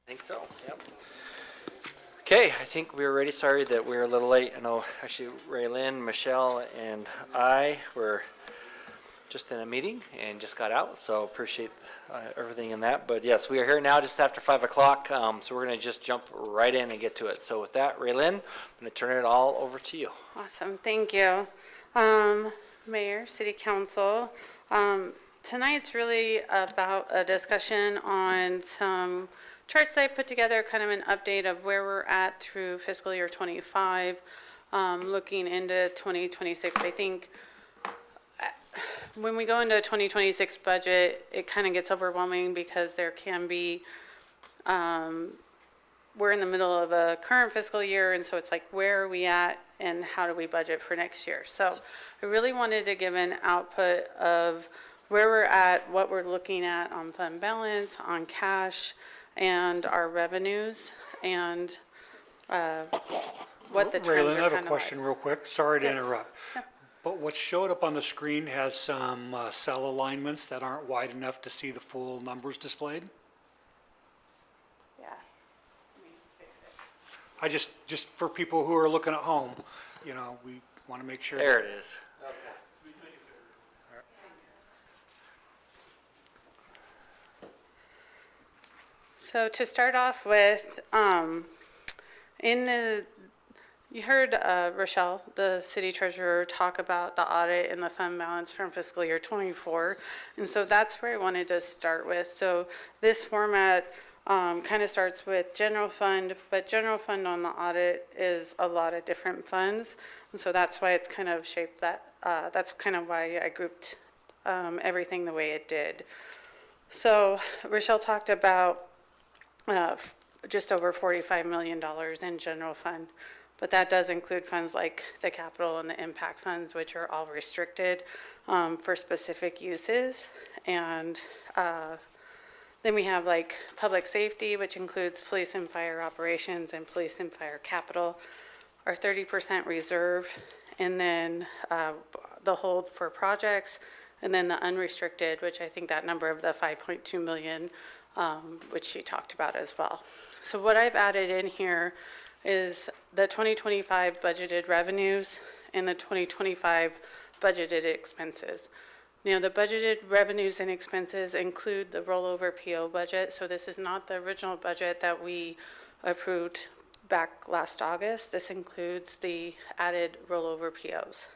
I think so, yep. Okay, I think we were ready. Sorry that we were a little late. I know actually Raylyn, Michelle, and I were just in a meeting and just got out, so appreciate everything in that. But yes, we are here now just after 5 o'clock, so we're going to just jump right in and get to it. So with that, Raylyn, I'm going to turn it all over to you. Awesome, thank you. Mayor, City Council, tonight's really about a discussion on some charts I put together, kind of an update of where we're at through fiscal year 25, looking into 2026. I think when we go into a 2026 budget, it kind of gets overwhelming because there can be, we're in the middle of a current fiscal year, and so it's like, where are we at and how do we budget for next year? So I really wanted to give an output of where we're at, what we're looking at on fund balance, on cash, and our revenues, and what the trends are kind of like. Raylyn, I have a question real quick. Sorry to interrupt. Yeah. But what showed up on the screen has some cell alignments that aren't wide enough to see the full numbers displayed. Yeah. Let me fix it. I just for people who are looking at home, you know, we want to make sure. There it is. So to start off with, you heard Rochelle, the city treasurer, talk about the audit and the fund balance from fiscal year 24. And so that's where I wanted to start with. So this format kind of starts with general fund, but general fund on the audit is a lot of different funds. And so that's why it's kind of shaped that, that's kind of why I grouped everything the way it did. So Rochelle talked about just over $45 million in general fund, but that does include funds like the capital and the impact funds, which are all restricted for specific uses. And then we have like public safety, which includes police and fire operations and police and fire capital, our 30% reserve, and then the hold for projects, and then the unrestricted, which I think that number of the 5.2 million, which she talked about as well. So what I've added in here is the 2025 budgeted revenues and the 2025 budgeted expenses. Now, the budgeted revenues and expenses include the rollover PO budget. So this is not the original budget that we approved back last August. This includes the added rollover POs.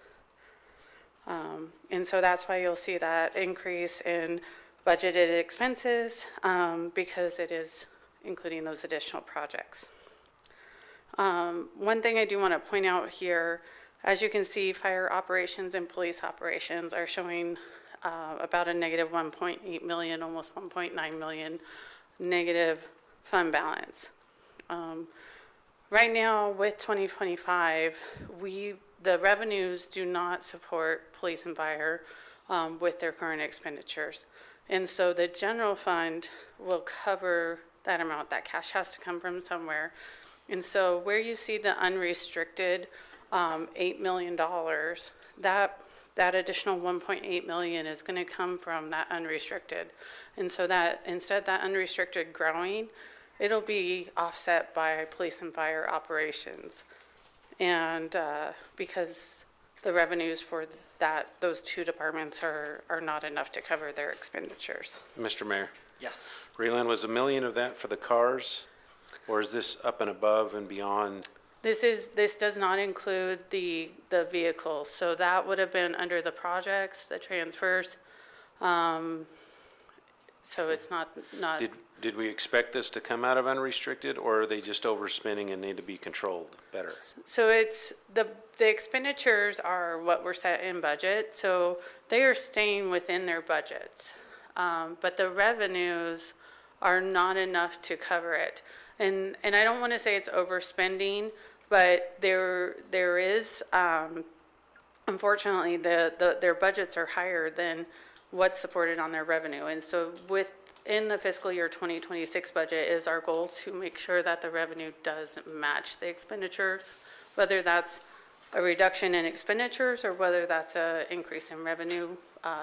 And so that's why you'll see that increase in budgeted expenses because it is including those additional projects. One thing I do want to point out here, as you can see, fire operations and police operations are showing about a negative 1.8 million, almost 1.9 million negative fund balance. Right now with 2025, the revenues do not support police and fire with their current expenditures. And so the general fund will cover that amount. That cash has to come from somewhere. And so where you see the unrestricted $8 million, that additional 1.8 million is going to come from that unrestricted. And so that instead of that unrestricted growing, it'll be offset by police and fire operations. And because the revenues for those two departments are not enough to cover their expenditures. Mr. Mayor. Yes. Raylyn, was $1 million of that for the cars, or is this up and above and beyond? This does not include the vehicles, so that would have been under the projects, the transfers. So it's not. Did we expect this to come out of unrestricted, or are they just overspending and need to be controlled better? So it's the expenditures are what were set in budget, so they are staying within their budgets, but the revenues are not enough to cover it. And I don't want to say it's overspending, but there is, unfortunately, their budgets are higher than what's supported on their revenue. And so within the fiscal year 2026 budget is our goal to make sure that the revenue does match the expenditures, whether that's a reduction in expenditures or whether that's an increase in revenue.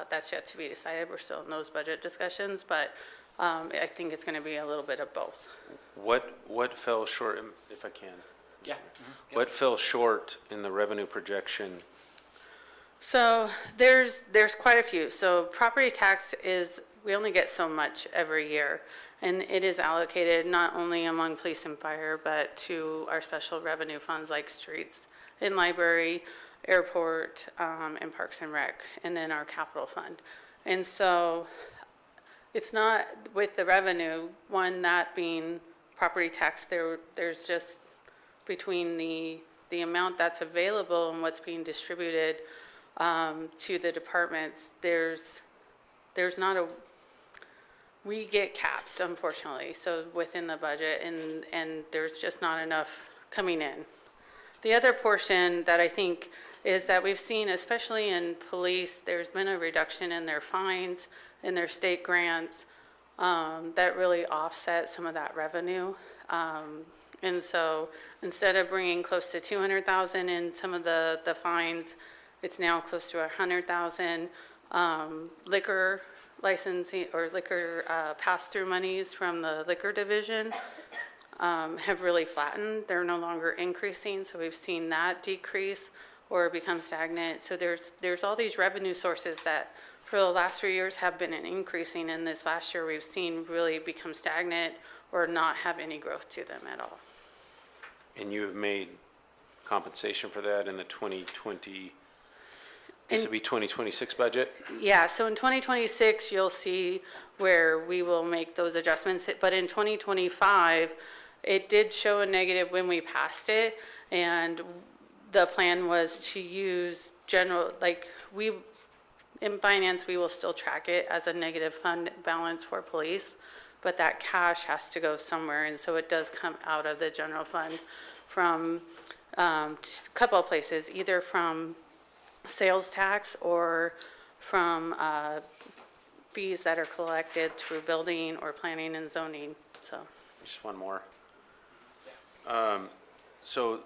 That's yet to be decided. We're still in those budget discussions, but I think it's going to be a little bit of both. What fell short, if I can? Yeah. What fell short in the revenue projection? So there's quite a few. So property tax is, we only get so much every year. And it is allocated not only among police and fire, but to our special revenue funds like streets and library, airport, and parks and rec, and then our capital fund. And so it's not with the revenue, one, that being property tax, there's just between the amount that's available and what's being distributed to the departments, there's not a, we get capped, unfortunately, so within the budget, and there's just not enough coming in. The other portion that I think is that we've seen, especially in police, there's been a reduction in their fines, in their state grants, that really offset some of that revenue. And so instead of bringing close to 200,000 in some of the fines, it's now close to 100,000. Liquor licensing or liquor pass-through monies from the liquor division have really flattened. They're no longer increasing, so we've seen that decrease or become stagnant. So there's all these revenue sources that for the last 3 years have been increasing, and this last year we've seen really become stagnant or not have any growth to them at all. And you have made compensation for that in the 2020, this would be 2026 budget? Yeah, so in 2026, you'll see where we will make those adjustments, but in 2025, it did show a negative when we passed it, and the plan was to use general, like, in finance, we will still track it as a negative fund balance for police, but that cash has to go somewhere, and so it does come out of the general fund from a couple of places, either from sales tax or from fees that are collected through building or planning and zoning, so. Just one more. So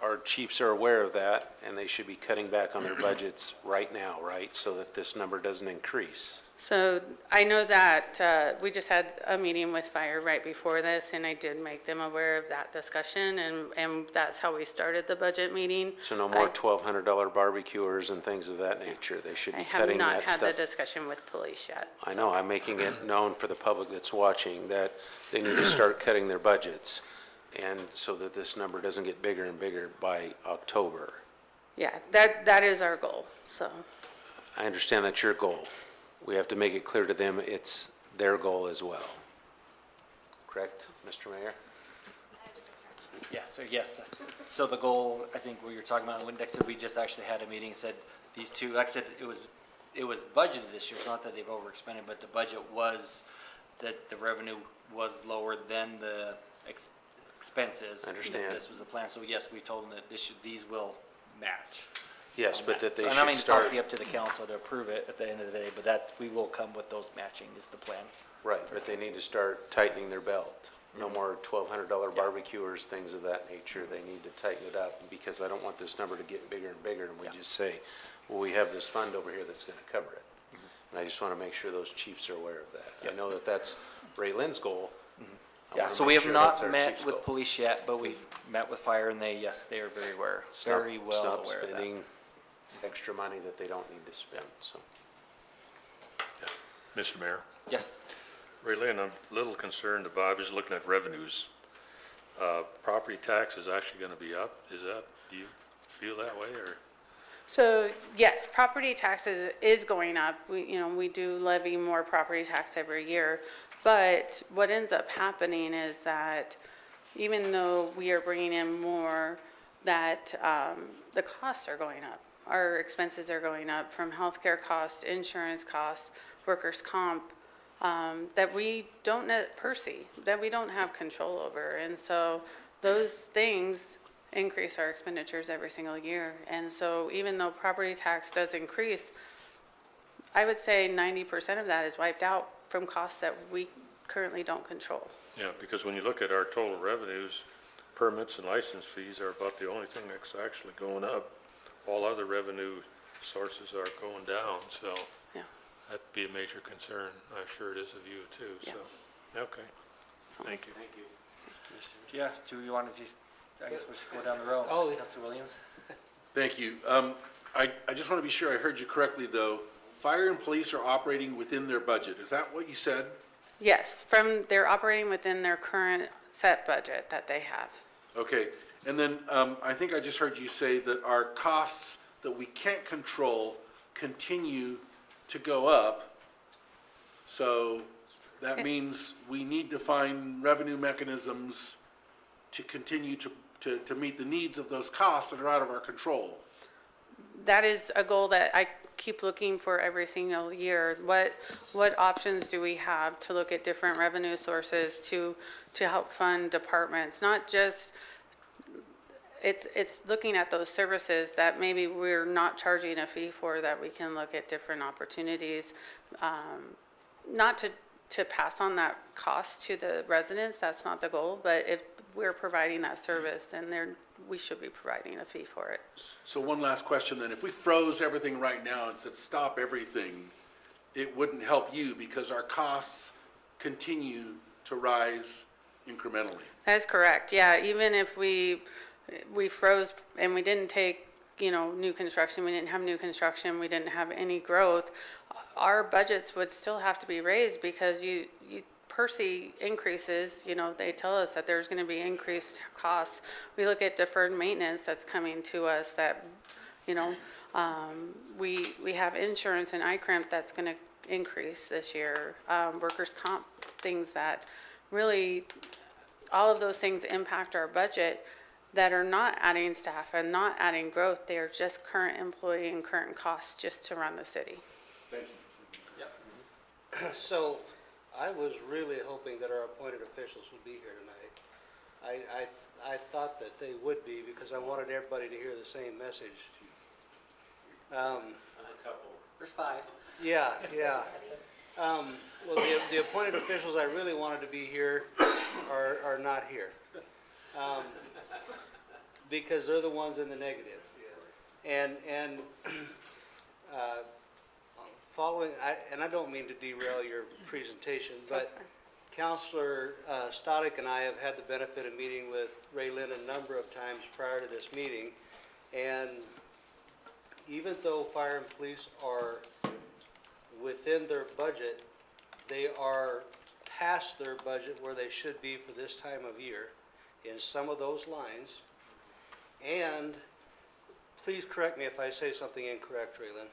our chiefs are aware of that, and they should be cutting back on their budgets right now, right? So that this number doesn't increase. So I know that we just had a meeting with fire right before this, and I did make them aware of that discussion, and that's how we started the budget meeting. So no more $1,200 barbecuers and things of that nature. They should I be have cutting not that had the stuff. discussion with police yet. I know, I'm making it known for the public that's watching that they need to start cutting their budgets, and so that this number doesn't get bigger and bigger by October. Yeah, that is our goal, so. I understand that's your goal. We have to make it clear to them it's their goal as well. Correct, Mr. Mayor? Yeah, so yes, so the goal, I think what you're talking about, when we just actually had a meeting, said these two, like I said, it was budgeted this year, it's not that they've overexpended, but the budget was, that the revenue was lower than the expenses. I understand. This was the plan, so yes, we told them that these will match. Yes, but that they So, and I mean, should it's start, obviously up to the council to approve it at the end of the day, but that, we will come with those matching is the plan. right, but they need to start tightening their belt. No more $1,200 barbecuers, things of that nature. They need to tighten it up, because I don't want this number to get bigger and bigger, and we just say, well, we have this fund over here that's gonna cover it. And I just wanna make sure those chiefs are aware of that. I know that that's Ray Lynn's goal. I Yeah, wanna so make we have sure that's our not met chief's with goal. police yet, but we've met with fire, and they are very aware, Stop- very well Stop aware of that. spending extra money that they don't need to spend, so. Mr. Mayor, Yes, Ray Lynn, I'm a little concerned about, I was looking at revenues. Property tax is actually going to be up. Is that, do you feel that way, or? So, yes, property taxes is going up. We do levy more property tax every year. But what ends up happening is that even though we are bringing in more, that the costs are going up. Our expenses are going up from healthcare costs, insurance costs, workers' comp, that we don't, Percy, that we don't have control over. And so those things increase our expenditures every single year. And so even though property tax does increase, I would say 90% of that is wiped out from costs that we currently don't control. Yeah, because when you look at our total revenues, permits and license fees are about the only thing that's actually going up. All other revenue sources are going down, so Yeah. That'd be a major concern. I'm sure it is of you too, so, okay. Thank you. Yeah, do you want to just, I guess we'll just go down the row. Oh, yeah. Councilor Williams? Thank you. I just want to be sure I heard you correctly, though. Fire and police are operating within their budget. Is that what you said? Yes, they're operating within their current set budget that they have. Okay. And then I think I just heard you say that our costs that we can't control continue to go up. So that means we need to find revenue mechanisms to continue to meet the needs of those costs that are out of our control. That is a goal that I keep looking for every single year. What options do we have to look at different revenue sources to help fund departments? Not just, it's looking at those services that maybe we're not charging a fee for, that we can look at different opportunities, not to pass on that cost to the residents, that's not the goal, but if we're providing that service, then we should be providing a fee for it. So one last question then. If we froze everything right now and said, stop everything, it wouldn't help you because our costs continue to rise incrementally. That is correct, yeah, even if we froze and we didn't take, new construction, we didn't have new construction, we didn't have any growth, our budgets would still have to be raised because Percy increases, they tell us that there's going to be increased costs. We look at deferred maintenance that's coming to us that, we have insurance and ICRIMP that's going to increase this year. Workers' comp, things that really, all of those things impact our budget that are not adding staff and not adding growth. They are just current employee and current costs just to run the city. Thank you. So, I was really hoping that our appointed officials would be here tonight. I thought that they would be because I wanted everybody to hear the same message. There's 5. Yeah. Well, the appointed officials I really wanted to be here are not here. Because they're the ones in the negative. And following, and I don't mean to derail your presentation, but Councilor Stoddard and I have had the benefit of meeting with Ray Lynn a number of times prior to this meeting, and even though fire and police are within their budget, they are past their budget where they should be for this time of year in some of those lines. And please correct me if I say something incorrect, Ray Lynn.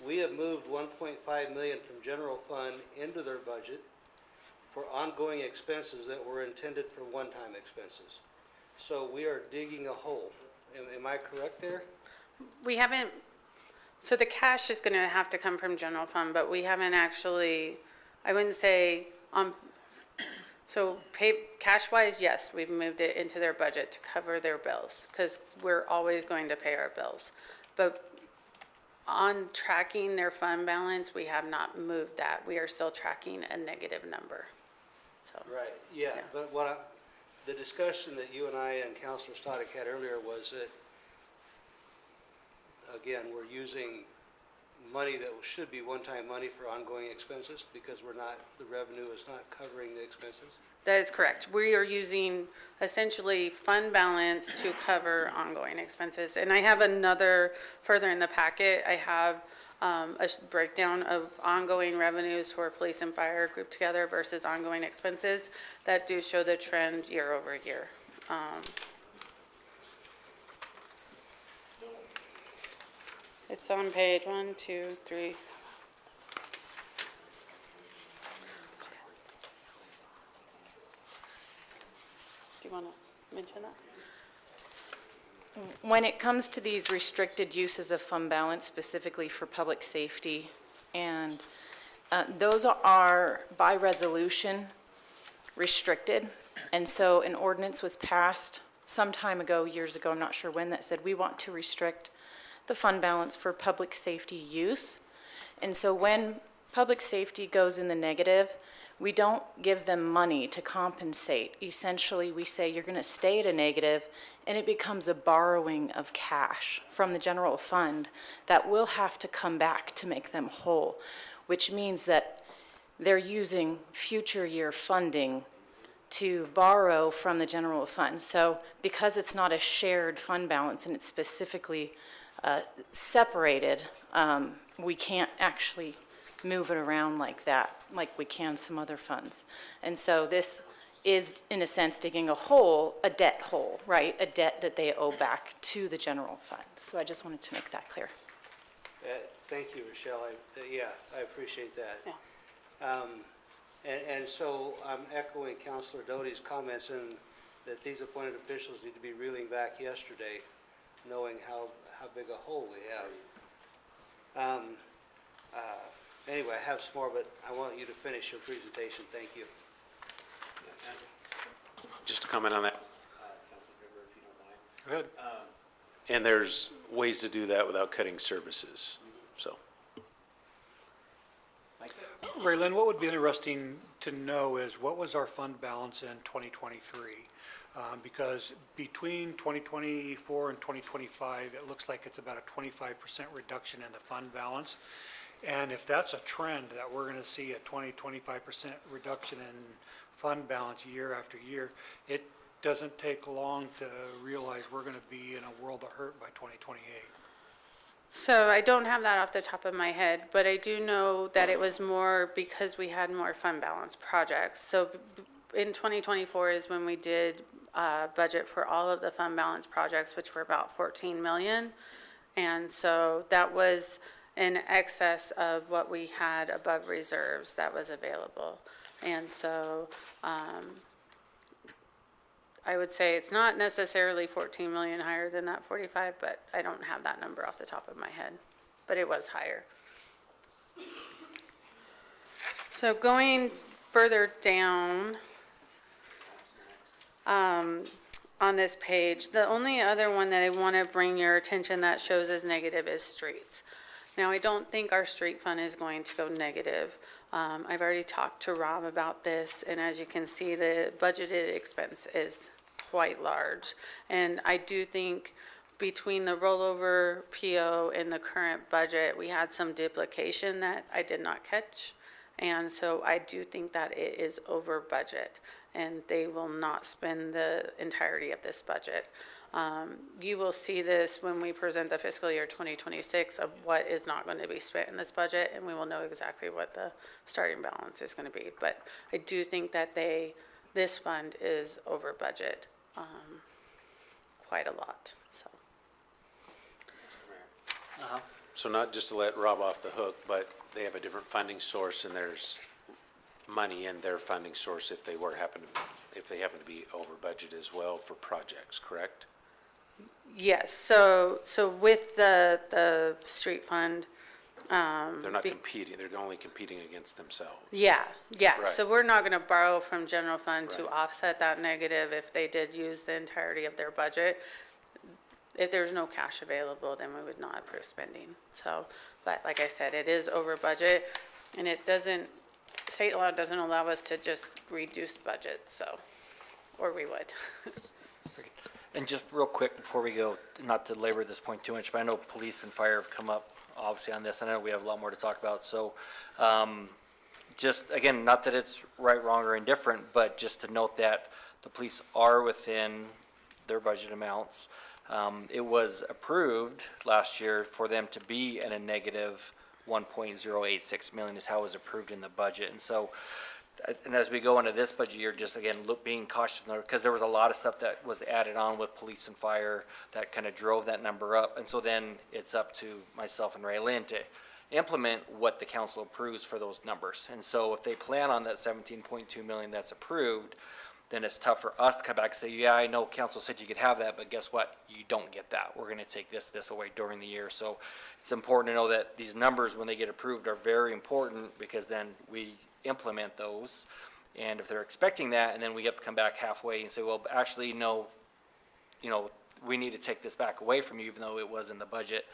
We have moved $1.5 million from general fund into their budget for ongoing expenses that were intended for one-time expenses. So we are digging a hole. Am I correct there? We haven't, so the cash is going to have to come from general fund, but we haven't actually, I wouldn't say, so cash-wise, yes, we've moved it into their budget to cover their bills because we're always going to pay our bills. But on tracking their fund balance, we have not moved that. We are still tracking a negative number, so. Right, yeah. But the discussion that you and I and Councilor Stoddard had earlier was that, again, we're using money that should be one-time money for ongoing expenses because the revenue is not covering the expenses. That is correct. We are using essentially fund balance to cover ongoing expenses. And I have further in the packet, I have a breakdown of ongoing revenues for police and fire grouped together versus ongoing expenses that do show the trend year over year. It's on page 1, 2, 3. Do you want to mention that? When it comes to these restricted uses of fund balance specifically for public safety, and those are by resolution restricted, and so an ordinance was passed some time ago, years ago, I'm not sure when, that said we want to restrict the fund balance for public safety use. And so when public safety goes in the negative, we don't give them money to compensate. Essentially, we say you're going to stay at a negative, and it becomes a borrowing of cash from the general fund that will have to come back to make them whole. which means that they're using future year funding to borrow from the general fund. So because it's not a shared fund balance and it's specifically separated, we can't actually move it around like that, like we can some other funds. And so this is, in a sense, digging a hole, a debt hole, right? A debt that they owe back to the general fund. So I just wanted to make that clear. Thank you, Rochelle. I appreciate that. Yeah. And so I'm echoing Councilor Doty's comments in that these appointed officials need to be reeling back yesterday, knowing how big a hole we have. Anyway, I have some more, but I want you to finish your presentation. Thank you. Just to comment on that. Go ahead. And there's ways to do that without cutting services, so. Ray Lynn, what would be interesting to know is what was our fund balance in 2023? Because between 2024 and 2025, it looks like it's about a 25% reduction in the fund balance. And if that's a trend that we're going to see a 25% reduction in fund balance year after year, it doesn't take long to realize we're going to be in a world of hurt by 2028. So I don't have that off the top of my head, but I do know that it was more because we had more fund balance projects. So in 2024 is when we did budget for all of the fund balance projects, which were about 14 million. And so that was in excess of what we had above reserves that was available. And so I would say it's not necessarily 14 million higher than that 45, but I don't have that number off the top of my head, but it was higher. So going further down on this page, the only other one that I want to bring your attention that shows as negative is streets. Now, I don't think our street fund is going to go negative. I've already talked to Rob about this, and as you can see, the budgeted expense is quite large. And I do think between the rollover PO and the current budget, we had some duplication that I did not catch. And so I do think that it is over budget, and they will not spend the entirety of this budget. You will see this when we present the fiscal year 2026 of what is not going to be spent in this budget, and we will know exactly what the starting balance is going to be. But I do think that this fund is over budget quite a lot, so. So not just to let Rob off the hook, but they have a different funding source, and there's money in their funding source if they happen to be over budget as well for projects, correct? Yes, so with the street fund, They're not competing, they're only competing against themselves. yeah, Right. so we're not gonna borrow from general fund to Right. offset that negative if they did use the entirety of their budget. If there's no cash available, then we would not approve spending, so, but like I said, it is over budget, and it doesn't, state law doesn't allow us to just reduce budgets, so, or we would. And just real quick before we go, not to labor this point too much, but I know police and fire have come up obviously on this. I know we have a lot more to talk about. So just again, not that it's right, wrong, or indifferent, but just to note that the police are within their budget amounts. It was approved last year for them to be at a negative 1.086 million is how it was approved in the budget. And so, and as we go into this budget year, just again, being cautious, because there was a lot of stuff that was added on with police and fire that kind of drove that number up. And so then it's up to myself and Ray Lynn to implement what the council approves for those numbers. And so if they plan on that 17.2 million that's approved, then it's tough for us to come back and say, yeah, I know council said you could have that, but guess what? You don't get that. We're going to take this away during the year. So it's important to know that these numbers, when they get approved, are very important, because then we implement those. And if they're expecting that, and then we have to come back halfway and say, well, actually, no, we need to take this back away from you, even though it was in the budget,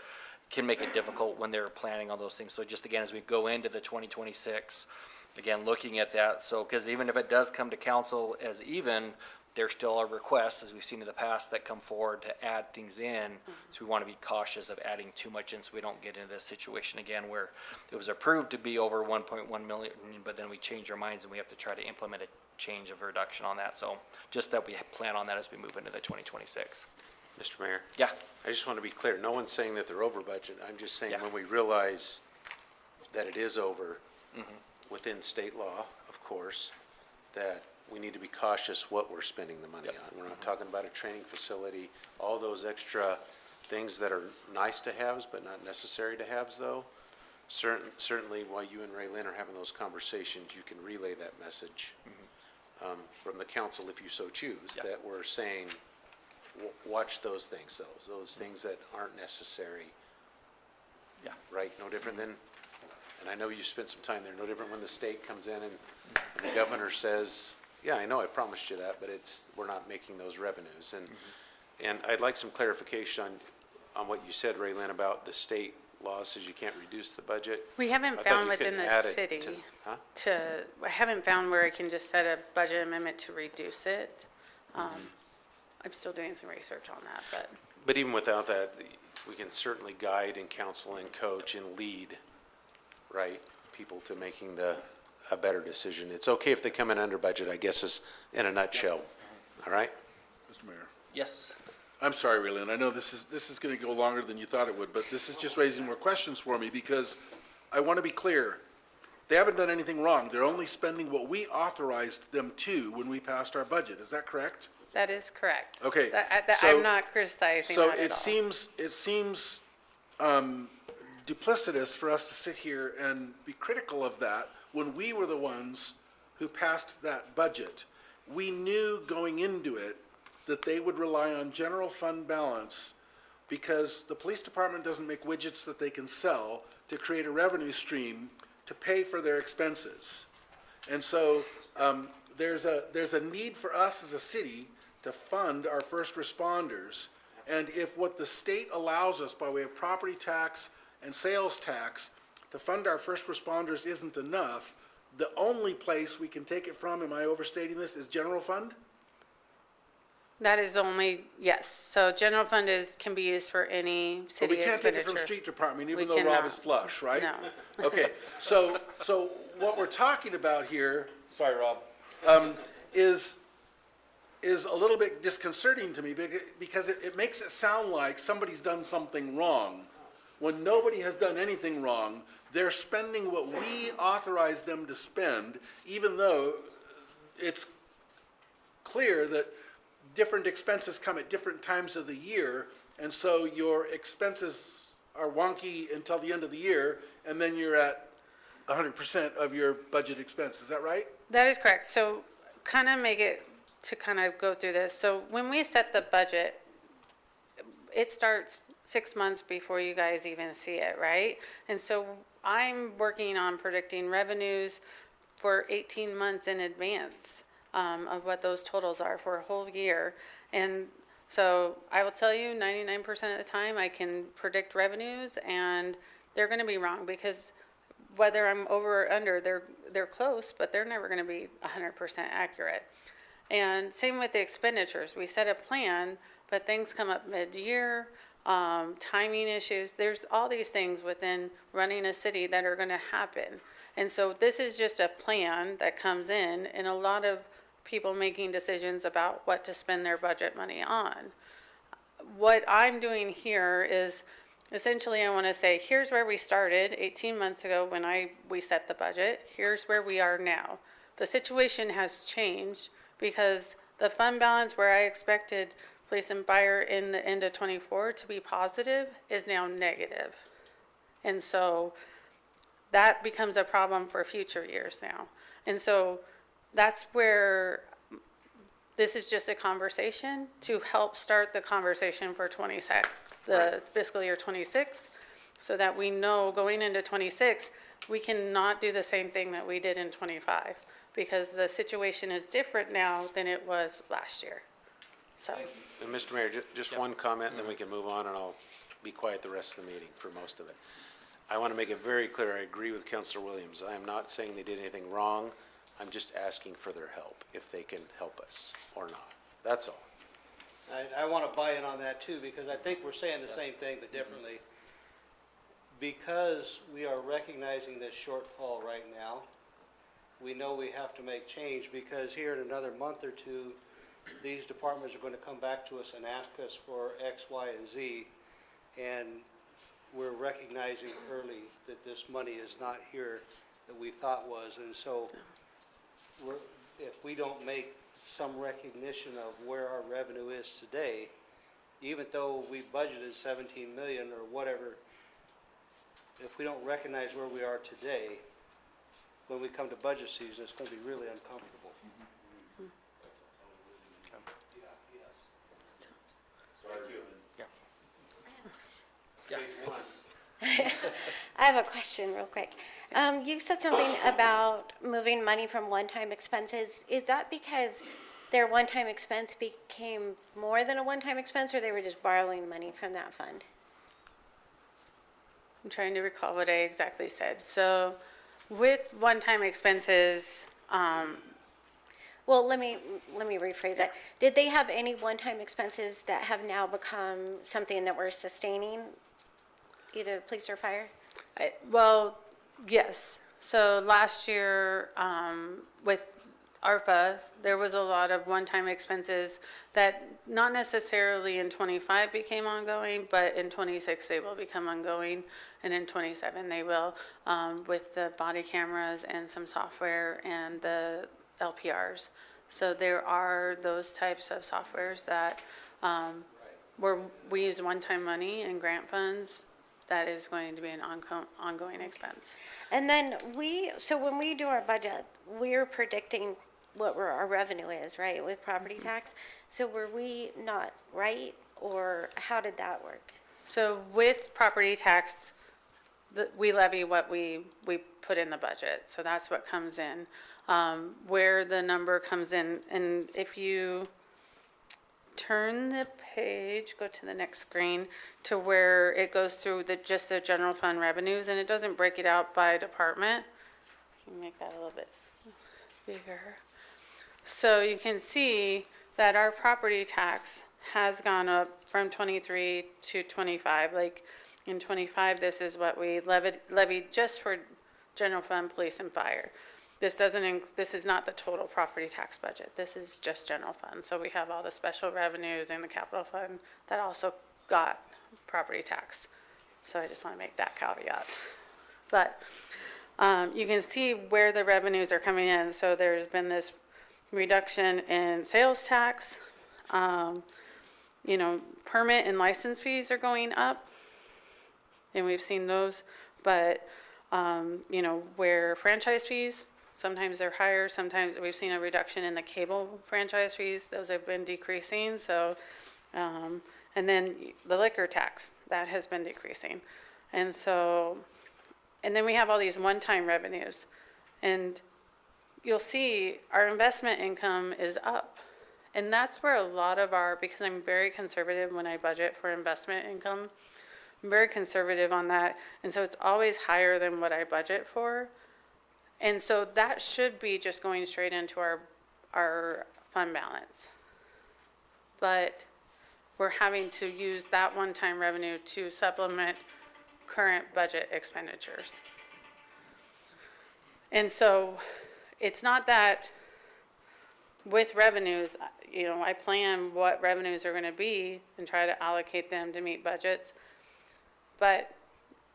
can make it difficult when they're planning on those things. So just again, as we go into the 2026, again, looking at that, so, because even if it does come to council as even, there still are requests, as we've seen in the past, that come forward to add things in. So we want to be cautious of adding too much in so we don't get into this situation again where it was approved to be over 1.1 million, but then we change our minds and we have to try to implement a change of reduction on that. So just that we plan on that as we move into the 2026. Mr. Mayor, Yeah, I just want to be clear, no one's saying that they're over budget. I'm just saying Yeah. when we realize that it is over within state law, of course, that we need to be cautious what we're spending the money on. We're not talking about a training facility, all those extra things that are nice to haves but not necessary to haves though. Certainly while you and Ray Lynn are having those conversations, you can relay that message from the council if you so choose, Yeah. that we're saying, watch those things, those things that aren't necessary. Yeah. Right, no different than, and I know you spent some time there, no different when the state comes in and the governor says, yeah, I know I promised you that, but we're not making those revenues. And I'd like some clarification on what you said, Ray Lynn, about the state law says you can't reduce the budget. We I haven't thought found you within couldn't the add it city Huh? I haven't found where I can just set a budget amendment to reduce it. I'm still doing some research on that, but. But even without that, we can certainly guide and counsel and coach and lead, right, people to making a better decision. It's okay if they come in under budget, I guess, is in a nutshell, all right? Mr. Mayor. yes, I'm sorry, Raylene, I know this is gonna go longer than you thought it would, but this is just raising more questions for me, because I wanna be clear. They haven't done anything wrong, they're only spending what we authorized them to when we passed our budget, is that correct? That is correct. Okay, so- I'm not criticizing So that at it all. seems duplicitous for us to sit here and be critical of that when we were the ones who passed that budget. We knew going into it that they would rely on general fund balance because the police department doesn't make widgets that they can sell to create a revenue stream to pay for their expenses. And so there's a need for us as a city to fund our first responders. And if what the state allows us by way of property tax and sales tax to fund our first responders isn't enough, the only place we can take it from, am I overstating this, is general fund? That is only, yes, so general fund can be used for any But city we can't take it from expenditure. street department, even We though Rob cannot. is flush, right? No. Okay, so what we're talking about here, sorry, Rob, is a little bit disconcerting to me because it makes it sound like somebody's done something wrong, when nobody has done anything wrong. They're spending what we authorized them to spend, even though it's clear that different expenses come at different times of the year, and so your expenses are wonky until the end of the year, and then you're at 100% of your budget expense. Is that right? That is correct. So kind of make it, to kind of go through this. So when we set the budget, it starts 6 months before you guys even see it, right? And so I'm working on predicting revenues for 18 months in advance of what those totals are for a whole year. And so I will tell you 99% of the time I can predict revenues and they're going to be wrong because whether I'm over or under, they're close, but they're never going to be 100% accurate. And same with the expenditures. We set a plan, but things come up mid-year, timing issues. There's all these things within running a city that are going to happen. And so this is just a plan that comes in, and a lot of people making decisions about what to spend their budget money on. What I'm doing here is essentially I want to say, here's where we started 18 months ago when we set the budget. Here's where we are now. The situation has changed because the fund balance where I expected police and fire in the end of '24 to be positive is now negative. And so that becomes a problem for future years now. And so that's where this is just a conversation to help start the conversation for the fiscal year 26, so that we know going into 26, we cannot do the same thing that we did in 25, because the situation is different now than it was last year. So, And Mr. Mayor, just one comment, and then we can move on, and I'll be quiet the rest of the meeting for most of it. I want to make it very clear, I agree with Councilor Williams. I am not saying they did anything wrong. I'm just asking for their help, if they can help us or not. That's all. I want to buy in on that too, because I think we're saying the same thing but differently. Because we are recognizing this shortfall right now, we know we have to make change, because here in another month or two, these departments are going to come back to us and ask us for X, Y, and Z. And we're recognizing early that this money is not here that we thought was. And so if we don't make some recognition of where our revenue is today, even though we budgeted 17 million or whatever, if we don't recognize where we are today, when we come to budget season, it's going to be really uncomfortable. Yeah, yes. Yeah. I have a question real quick. You said something about moving money from one-time expenses. Is that because their one-time expense became more than a one-time expense, or they were just borrowing money from that fund? I'm trying to recall what I exactly said. So with one-time expenses, Well, let me rephrase that. Did they have any one-time expenses that have now become something that we're sustaining, either police or fire? well, yes. So last year, with ARPA, there was a lot of one-time expenses that not necessarily in '25 became ongoing, but in '26 they will become ongoing, and in '27 they will, with the body cameras and some software and the LPRs. So there are those types of softwares that, where we use one-time money and grant funds, that is going to be an ongoing expense. And then so when we do our budget, we're predicting what our revenue is, right, with property tax? So were we not right, or how did that work? So with property tax, we levy what we put in the budget, so that's what comes in. Where the number comes in, and if you turn the page, go to the next screen, to where it goes through just the general fund revenues, and it doesn't break it out by department. Can you make that a little bit bigger? So you can see that our property tax has gone up from 23 to 25. Like in 25, this is what we levied just for general fund, police, and fire. This this is not the total property tax budget. This is just general fund. So we have all the special revenues in the capital fund that also got property tax. So I just want to make that caveat. But you can see where the revenues are coming in. So there's been this reduction in sales tax. Permit and license fees are going up, and we've seen those. But where franchise fees, sometimes they're higher, sometimes we've seen a reduction in the cable franchise fees. Those have been decreasing. So, and then the liquor tax, that has been decreasing. And so, and then we have all these one-time revenues. And you'll see our investment income is up. And that's where a lot of because I'm very conservative when I budget for investment income. I'm very conservative on that. And so it's always higher than what I budget for. And so that should be just going straight into our fund balance. But we're having to use that one-time revenue to supplement current budget expenditures. And so it's not that with revenues, I plan what revenues are going to be and try to allocate them to meet budgets. But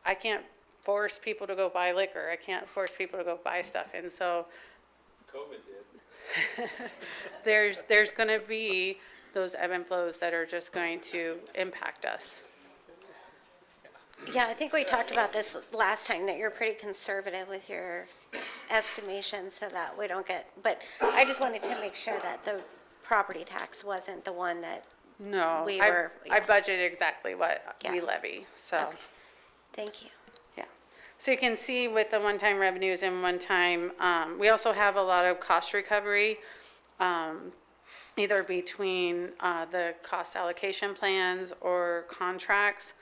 I can't force people to go buy liquor. I can't force people to go buy stuff. And so COVID did. there's going to be those ebb and flows that are just going to impact us. Yeah, I think we talked about this last time, that you're pretty conservative with your estimations so that we don't but I just wanted to make sure that the property tax wasn't the one that, No, We I were- budget exactly what we Yeah. levy, so. Okay. Thank you. Yeah, so you can see with the one-time revenues and one-time, we also have a lot of cost recovery, either between the cost allocation plans or contracts,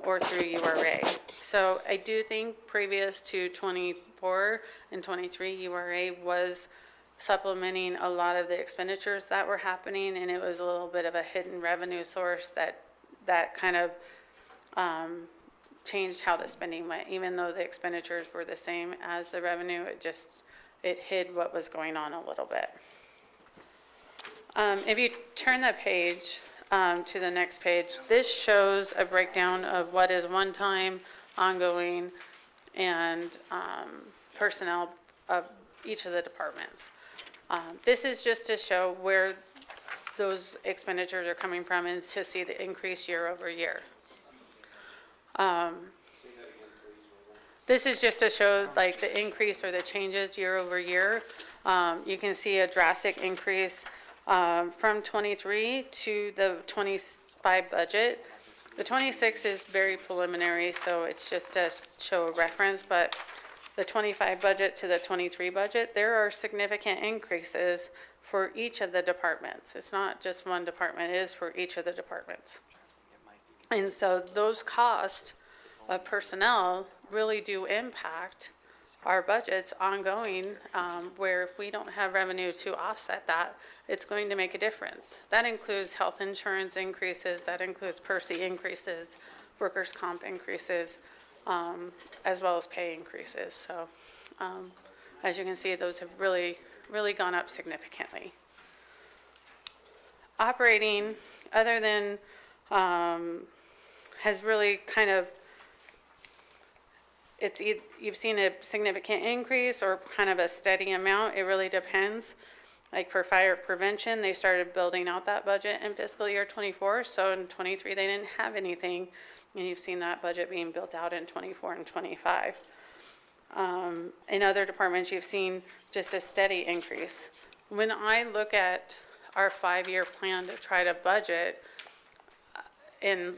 or through URA. So I do think previous to '24 and '23, URA was supplementing a lot of the expenditures that were happening, and it was a little bit of a hidden revenue source that kind of changed how the spending went. Even though the expenditures were the same as the revenue, it hid what was going on a little bit. If you turn the page to the next page, this shows a breakdown of what is one-time, ongoing, and personnel of each of the departments. This is just to show where those expenditures are coming from and to see the increase year over year. This is just to show like the increase or the changes year over year. You can see a drastic increase from 23 to the 25 budget. The 26 is very preliminary, so it's just to show a reference, but the 25 budget to the 23 budget, there are significant increases for each of the departments. It's not just one department, it is for each of the departments. And so those costs of personnel really do impact our budgets ongoing, where if we don't have revenue to offset that, it's going to make a difference. That includes health insurance increases, that includes PERSI increases, workers' comp increases, as well as pay increases. So as you can see, those have really gone up significantly. Operating, other than, has really kind of, you've seen a significant increase or kind of a steady amount. It really depends. Like for fire prevention, they started building out that budget in fiscal year 24. So in 23, they didn't have anything. And you've seen that budget being built out in 24 and 25. In other departments, you've seen just a steady increase. When I look at our 5-year plan to try to budget and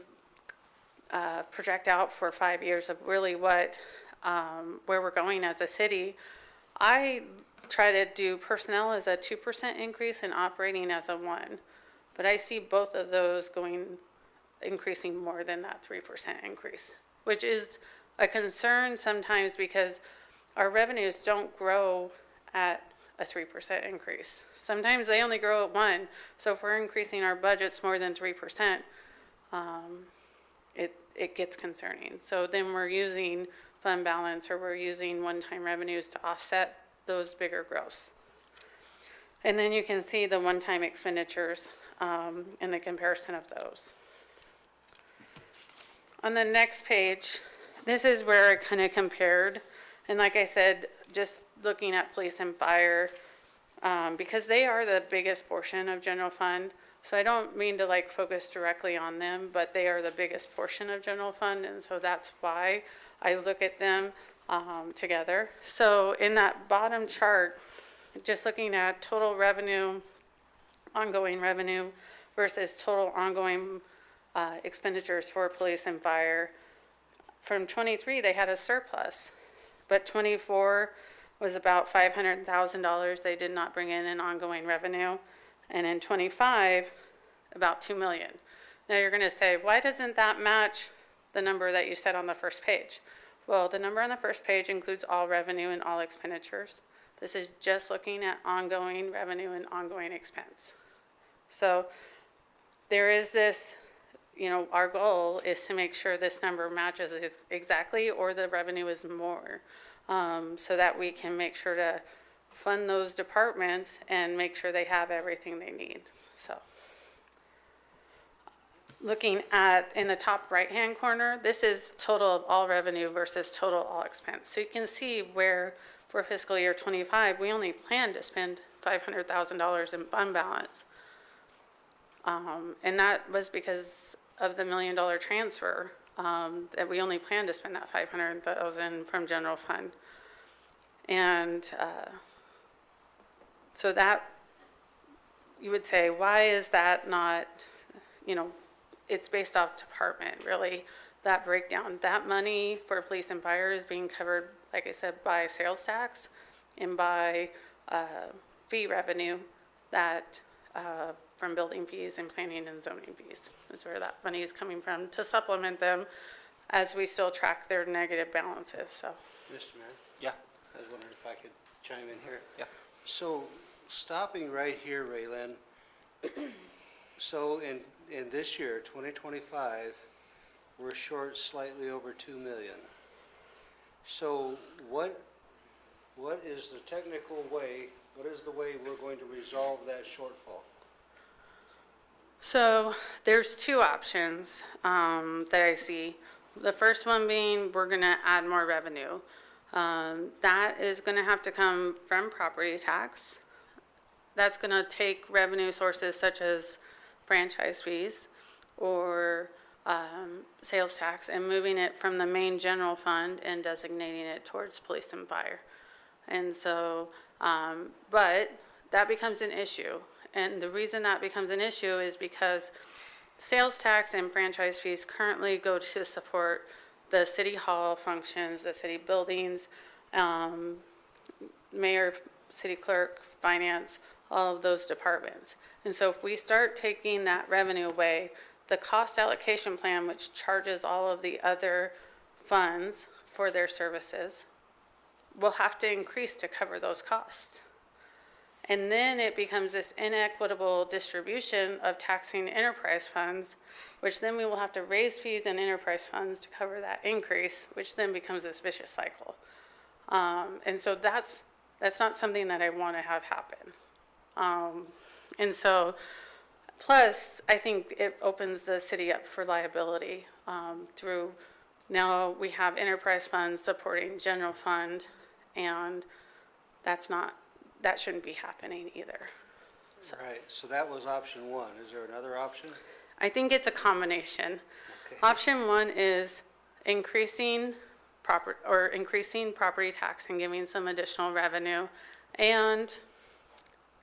project out for 5 years of really where we're going as a city, I try to do personnel as a 2% increase and operating as a 1%. But I see both of those increasing more than that 3% increase, which is a concern sometimes because our revenues don't grow at a 3% increase. Sometimes they only grow at 1%. So if we're increasing our budgets more than 3%, it gets concerning. So then we're using fund balance or we're using one-time revenues to offset those bigger growths. And then you can see the one-time expenditures and the comparison of those. On the next page, this is where I kind of compared. And like I said, just looking at police and fire, because they are the biggest portion of general fund. So I don't mean to like focus directly on them, but they are the biggest portion of general fund. And so that's why I look at them together. So in that bottom chart, just looking at total revenue, ongoing revenue versus total ongoing expenditures for police and fire. From 23, they had a surplus, but 24 was about $500,000 they did not bring in ongoing revenue. And in 25, about $2 million. Now you're going to say, why doesn't that match the number that you said on the first page? Well, the number on the first page includes all revenue and all expenditures. This is just looking at ongoing revenue and ongoing expense. So there is this, our goal is to make sure this number matches exactly or the revenue is more, so that we can make sure to fund those departments and make sure they have everything they need. So looking at in the top right-hand corner, this is total of all revenue versus total all expense. So you can see where for fiscal year 25, we only plan to spend $500,000 in fund balance. And that was because of the $1 million transfer, that we only plan to spend that $500,000 from general fund. And so that, you would say, why is that not, it's based off department, really, that breakdown. That money for police and fire is being covered, like I said, by sales tax and by fee revenue that from building fees and planning and zoning fees is where that money is coming from to supplement them as we still track their negative balances. So, Mr. Mayor, Yeah. I was wondering if I could chime in here. Yeah. So stopping right here, Raylene. So in this year, 2025, we're short slightly over 2 million. So what is the technical way, what is the way we're going to resolve that shortfall? So there's two options that I see. The first one being we're going to add more revenue. That is going to have to come from property tax. That's going to take revenue sources such as franchise fees or sales tax and moving it from the main general fund and designating it towards police and fire. And so, but that becomes an issue. And the reason that becomes an issue is because sales tax and franchise fees currently go to support the city hall functions, the city buildings, mayor, city clerk, finance, all of those departments. And so if we start taking that revenue away, the cost allocation plan, which charges all of the other funds for their services, will have to increase to cover those costs. And then it becomes this inequitable distribution of taxing enterprise funds, which then we will have to raise fees and enterprise funds to cover that increase, which then becomes this vicious cycle. And so that's not something that I want to have happen. And so, plus, I think it opens the city up for liability through, now we have enterprise funds supporting general fund, and that shouldn't be happening either. Right, so that was option one. Is there another option? I think it's a combination. Okay. Option one is increasing property tax and giving some additional revenue, and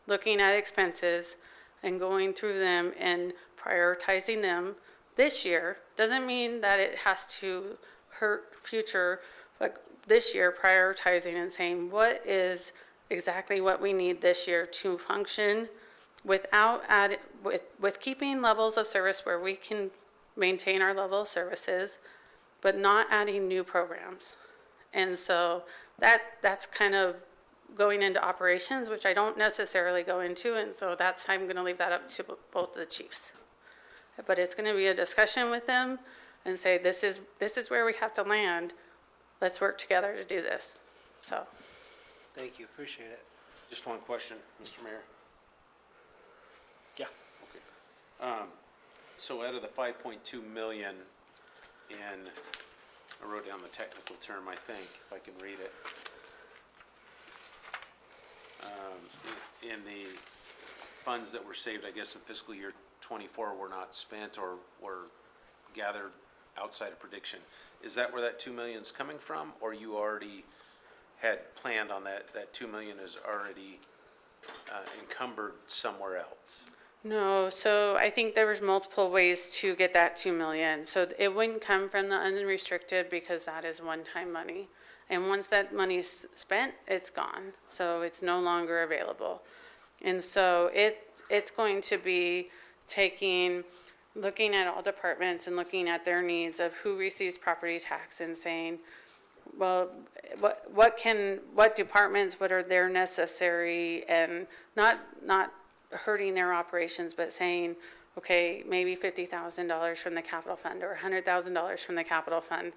looking at expenses and going through them and prioritizing them this year. Doesn't mean that it has to hurt future, but this year prioritizing and saying what is exactly what we need this year to function without with keeping levels of service where we can maintain our level of services, but not adding new programs. And so that's kind of going into operations, which I don't necessarily go into, and so I'm going to leave that up to both the chiefs. But it's going to be a discussion with them and say, this is where we have to land. Let's work together to do this. So. Thank you, appreciate it. Just one question, Mr. Mayor. Yeah. So out of the 5.2 million, and I wrote down the technical term, I think, if I can read it. In the funds that were saved, I guess in fiscal year 24 were not spent or were gathered outside of prediction. Is that where that 2 million is coming from, or you already had planned on that 2 million is already encumbered somewhere else? No, so I think there was multiple ways to get that 2 million. So it wouldn't come from the unrestricted because that is one-time money. And once that money's spent, it's gone. So it's no longer available. And so it's going to be looking at all departments and looking at their needs of who receives property tax and saying, well, what departments, what are their necessary, and not hurting their operations, but saying, okay, maybe $50,000 from the capital fund or $100,000 from the capital fund,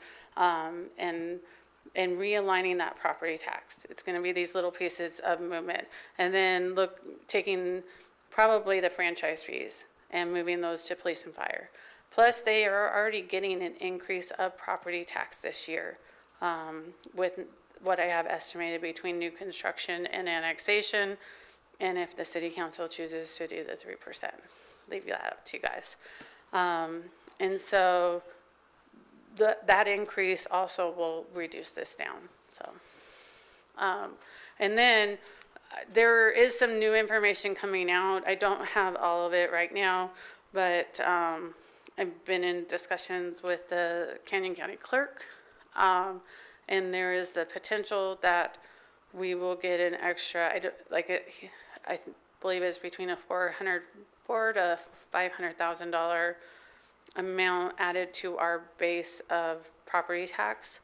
and realigning that property tax. It's going to be these little pieces of movement, and then taking probably the franchise fees and moving those to police and fire. Plus, they are already getting an increase of property tax this year, with what I have estimated between new construction and annexation, and if the city council chooses to do the 3%. Leave that up to you guys. And so that increase also will reduce this down. So, and then there is some new information coming out. I don't have all of it right now, but I've been in discussions with the Canyon County Clerk, and there is the potential that we will get an extra, I believe it's between a $400,000 to $500,000 amount added to our base of property tax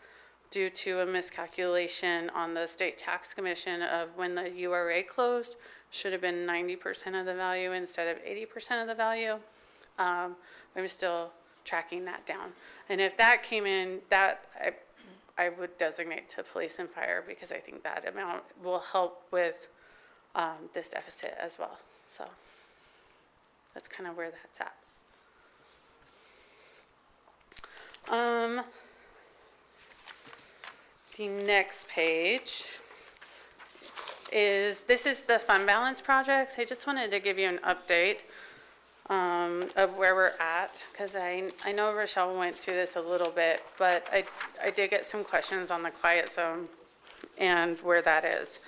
due to a miscalculation on the State Tax Commission of when the URA closed, should have been 90% of the value instead of 80% of the value. I'm still tracking that down. And if that came in, that I would designate to police and fire, because I think that amount will help with this deficit as well. So that's kind of where that's at. The next page this is the fund balance projects. I just wanted to give you an update of where we're at, because I know Rochelle went through this a little bit, but I did get some questions on the quiet zone and where that is.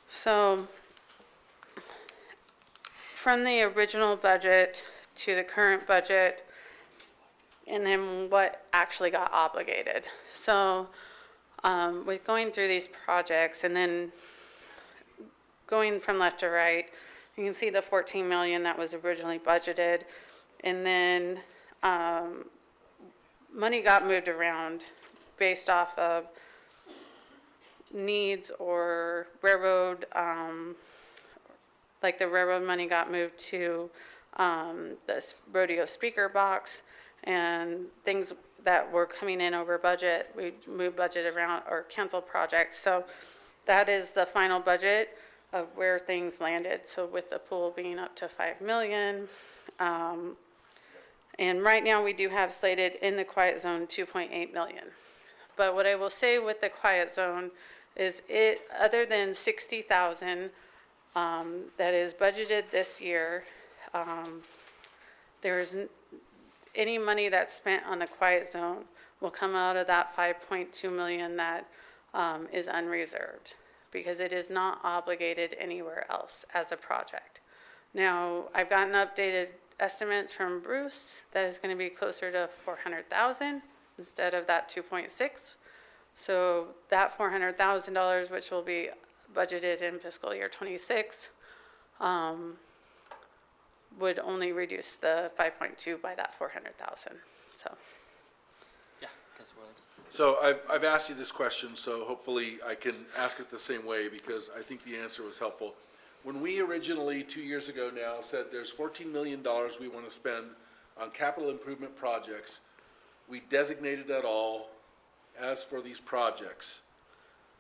So from the original budget to the current budget, and then what actually got obligated. So with going through these projects and then going from left to right, you can see the 14 million that was originally budgeted, and then money got moved around based off of needs or railroad, like the railroad money got moved to this rodeo speaker box, and things that were coming in over budget, we moved budget around or canceled projects. So that is the final budget of where things landed. So with the pool being up to 5 million, and right now we do have slated in the quiet zone 2.8 million. But what I will say with the quiet zone is other than 60,000 that is budgeted this year, there's any money that's spent on the quiet zone will come out of that 5.2 million that is unreserved, because it is not obligated anywhere else as a project. Now, I've gotten updated estimates from Bruce that is going to be closer to 400,000 instead of that 2.6. So that $400,000, which will be budgeted in fiscal year 26, would only reduce the 5.2 by that 400,000. So. Yeah, Councilor Williams. So I've asked you this question, so hopefully I can ask it the same way, because I think the answer was helpful. When we originally, 2 years ago now, said there's $14 million we want to spend on capital improvement projects, we designated that all as for these projects.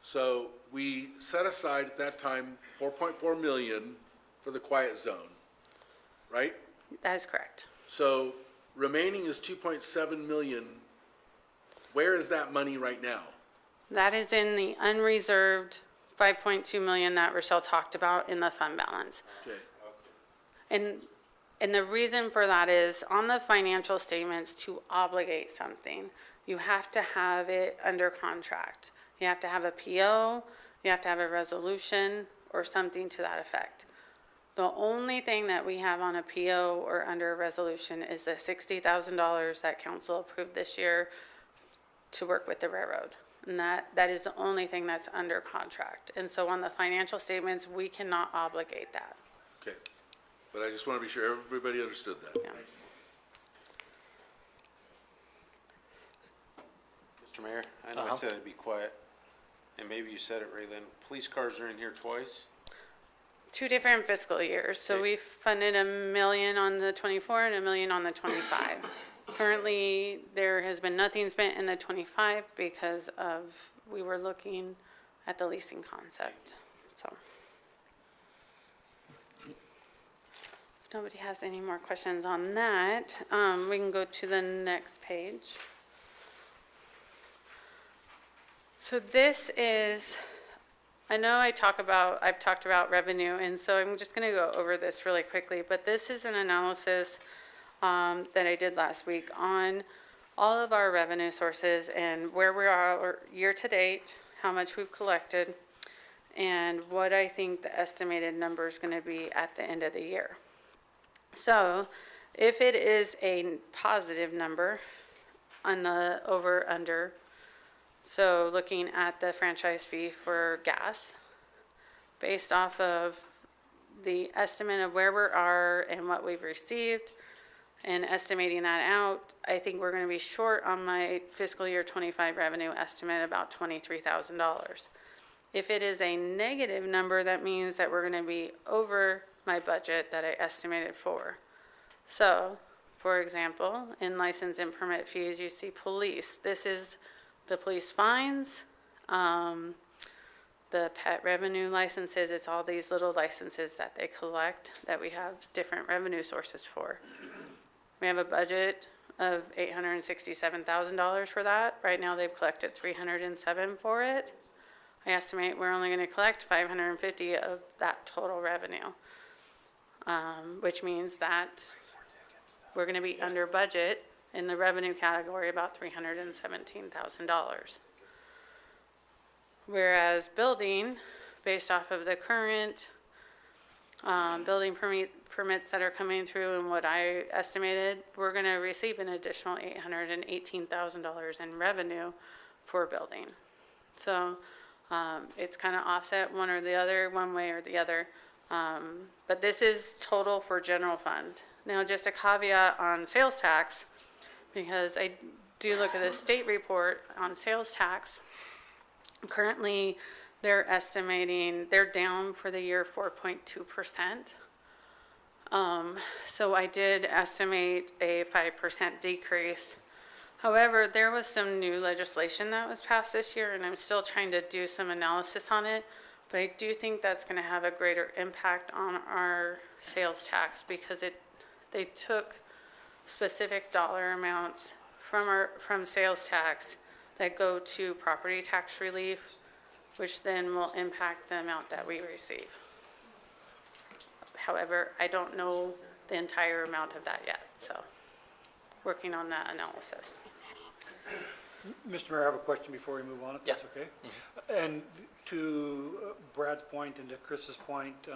So we set aside at that time 4.4 million for the quiet zone, right? That is correct. So remaining is 2.7 million. Where is that money right now? That is in the unreserved 5.2 million that Rochelle talked about in the fund balance. Okay. And the reason for that is on the financial statements, to obligate something, you have to have it under contract. You have to have a PO, you have to have a resolution or something to that effect. The only thing that we have on a PO or under a resolution is the $60,000 that council approved this year to work with the railroad. And that is the only thing that's under contract. And so on the financial statements, we cannot obligate that. Okay. But I just want to be sure everybody understood that. Yeah. Mr. Mayor, I know I said it'd be quiet, and maybe you said it, Raylan. Police cars are in here twice? 2 different fiscal years. So Okay. we funded $1 million on the 24 and $1 million on the 25. Currently, there has been nothing spent in the 25 because we were looking at the leasing concept. So if nobody has any more questions on that, we can go to the next page. So this is, I know I've talked about revenue, and so I'm just going to go over this really quickly, but this is an analysis that I did last week on all of our revenue sources and where we are year to date, how much we've collected, and what I think the estimated number is going to be at the end of the year. So if it is a positive number on the over/under, so looking at the franchise fee for gas, based off of the estimate of where we are and what we've received, and estimating that out, I think we're going to be short on my fiscal year 25 revenue estimate about $23,000. If it is a negative number, that means that we're gonna be over my budget that I estimated for. So, for example, in license and permit fees, you see police. This is the police fines, the pet revenue licenses. It's all these little licenses that they collect that we have different revenue sources for. We have a budget of $867,000 for that. Right now, they've collected $307 for it. I estimate we're only gonna collect $550 of that total revenue, which means that we're gonna be under budget in the revenue category, about $317,000. Whereas building, based off of the current building permits that are coming through and what I estimated, we're gonna receive an additional $818,000 in revenue for building. So it's kind of offset one or the other, one way or the other. But this is total for general fund. Now, just a caveat on sales tax, because I do look at the state report on sales tax. Currently, they're estimating, they're down for the year 4.2%. So I did estimate a 5% decrease. However, there was some new legislation that was passed this year, and I'm still trying to do some analysis on it. But I do think that's going to have a greater impact on our sales tax, because they took specific dollar amounts from sales tax that go to property tax relief, which then will impact the amount that we receive. However, I don't know the entire amount of that yet, so working on that analysis. Mr. Mayor, I have a question before we move on, if that's okay? And to Brad's point and to Chris's point,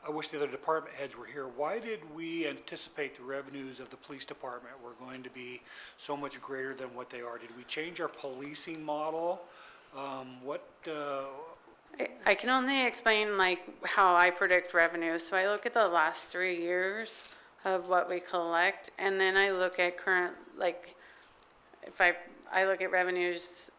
I wish the other department heads were here. Why did we anticipate the revenues of the police department were going to be so much greater than what they are? Did we change our policing model? I can only explain like how I predict revenue. So I look at the last 3 years of what we collect, and then I look at current, like, if I look at revenues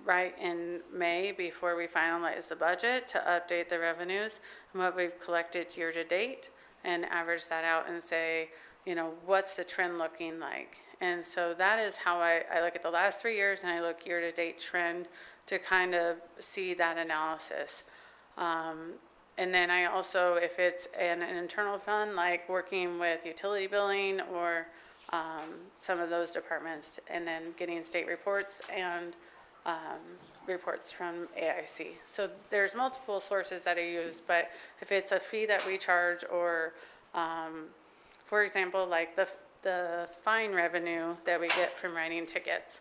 right in May before we finalize the budget to update the revenues and what we've collected year to date, and average that out and say, you know, what's the trend looking like? And so that is how I look at the last 3 years, and I look year to date trend to kind of see that analysis. And then I also, if it's an internal fund, like working with utility billing or some of those departments, and then getting state reports and reports from AIC. So there's multiple sources that I use, but if it's a fee that we charge, or for example, like the fine revenue that we get from writing tickets,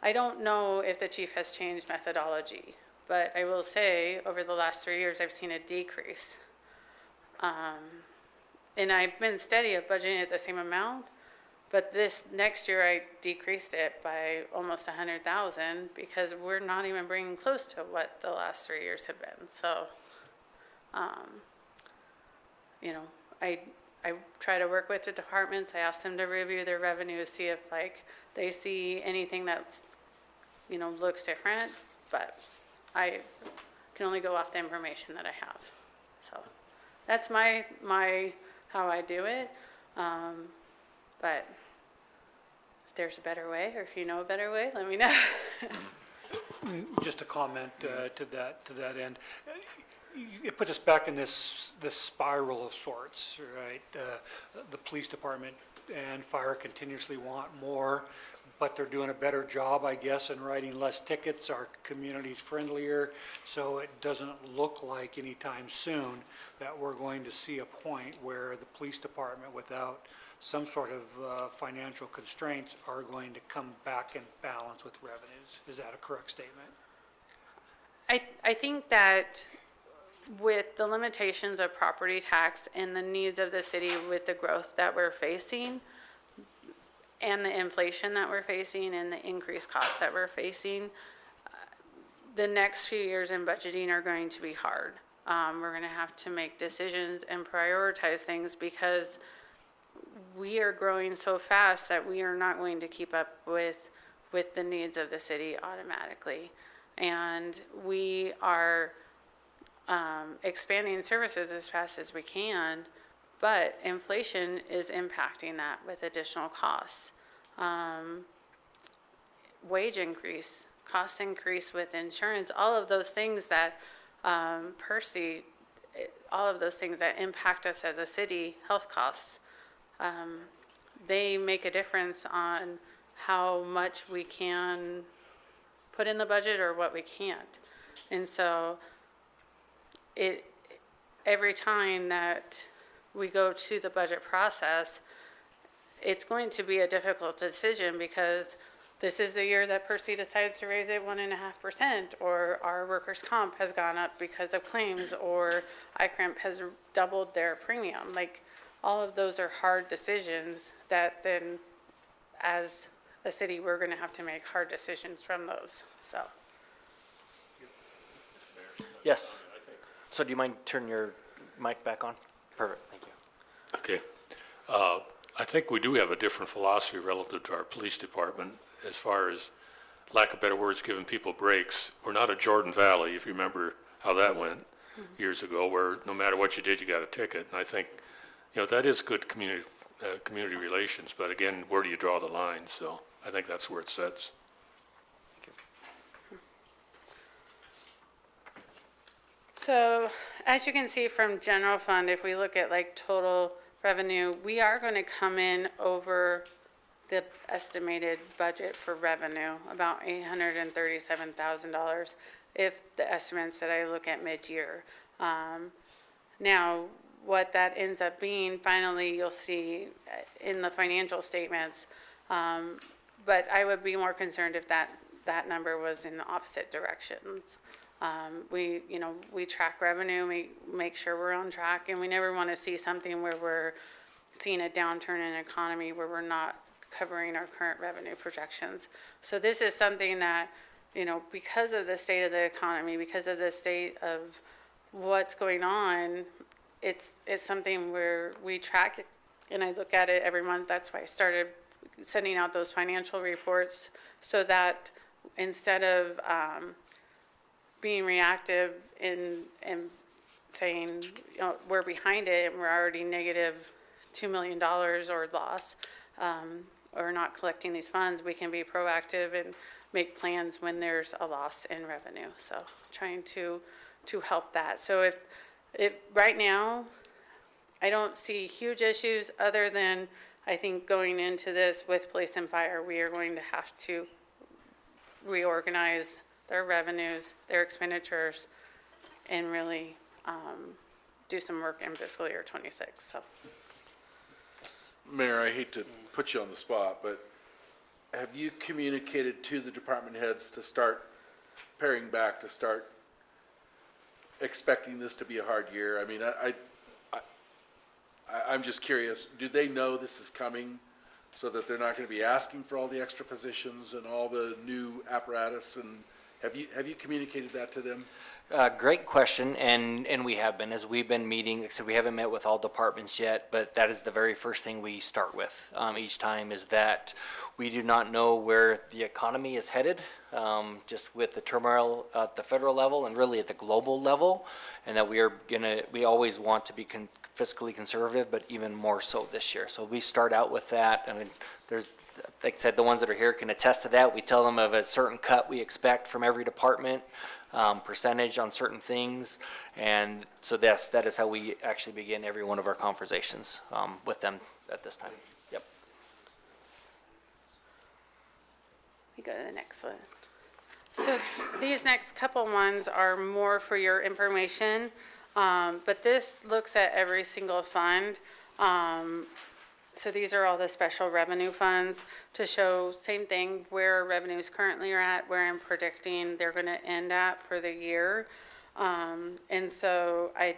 I don't know if the chief has changed methodology, but I will say over the last 3 years, I've seen a decrease. And I've been steady of budgeting at the same amount, but this next year I decreased it by almost 100,000 because we're not even bringing close to what the last 3 years have been. So, you know, I try to work with the departments. I ask them to review their revenues, see if like they see anything that's, you know, looks different, but I can only go off the information that I have. So that's my how I do it. But if there's a better way, or if you know a better way, let me know. Just a comment to that end. It puts us back in this spiral of sorts, right? The police department and fire continuously want more, but they're doing a better job, I guess, in writing less tickets. Our community's friendlier, so it doesn't look like anytime soon that we're going to see a point where the police department, without some sort of financial constraints, are going to come back in balance with revenues. Is that a correct statement? I think that with the limitations of property tax and the needs of the city with the growth that we're facing and the inflation that we're facing and the increased costs that we're facing, the next few years in budgeting are going to be hard. We're going to have to make decisions and prioritize things because we are growing so fast that we are not going to keep up with the needs of the city automatically. and we are expanding services as fast as we can, but inflation is impacting that with additional costs. Wage increase, cost increase with insurance, all of those things that Percy, all of those things that impact us as a city, health costs, they make a difference on how much we can put in the budget or what we can't. And so every time that we go to the budget process, it's going to be a difficult decision because this is the year that Percy decides to raise it 1.5%, or our workers' comp has gone up because of claims, or ICRIMP has doubled their premium. Like, all of those are hard decisions that then, as a city, we're going to have to make hard decisions from those, so. Yes. So do you mind turning your mic back on? Perfect, thank you. Okay. I think we do have a different philosophy relative to our police department as far as, lack of better words, giving people breaks. We're not a Jordan Valley, if you remember how that went years ago, where no matter what you did, you got a ticket. And I think, that is good community relations, but again, where do you draw the line? So I think that's where it sits. So, as you can see from general fund, if we look at like total revenue, we are going to come in over the estimated budget for revenue, about $837,000, if the estimates that I look at mid-year. Now, what that ends up being, finally, you'll see in the financial statements, but I would be more concerned if that number was in the opposite directions. We track revenue, we make sure we're on track, and we never want to see something where we're seeing a downturn in economy where we're not covering our current revenue projections. So this is something that, because of the state of the economy, because of the state of what's going on, it's something where we track it, and I look at it every month. That's why I started sending out those financial reports, so that instead of being reactive and saying, we're behind it and we're already negative $2 million or loss, or not collecting these funds, we can be proactive and make plans when there's a loss in revenue. So trying to help that. So if right now, I don't see huge issues other than, I think going into this with police and fire, we are going to have to reorganize their revenues, their expenditures, and really do some work in fiscal year 26. So, Mayor, I hate to put you on the spot, but have you communicated to the department heads to start paring back, to start expecting this to be a hard year? I mean, I'm just curious, do they know this is coming so that they're not going to be asking for all the extra positions and all the new apparatus? And have you communicated that to them? Great question, and we have been, as we've been meeting, except we haven't met with all departments yet, but that is the very first thing we start with each time, is that we do not know where the economy is headed, just with the turmoil at the federal level and really at the global level, and that we always want to be fiscally conservative, but even more so this year. So we start out with that, and there's, like I said, the ones that are here can attest to that. We tell them of a certain cut we expect from every department, percentage on certain things, and so that is how we actually begin every one of our conversations with them at this time. Yep. we go to the next one. So these next couple ones are more for your information, but this looks at every single fund. So these are all the special revenue funds to show same thing, where our revenues currently are at, where I'm predicting they're going to end at for the year. And so I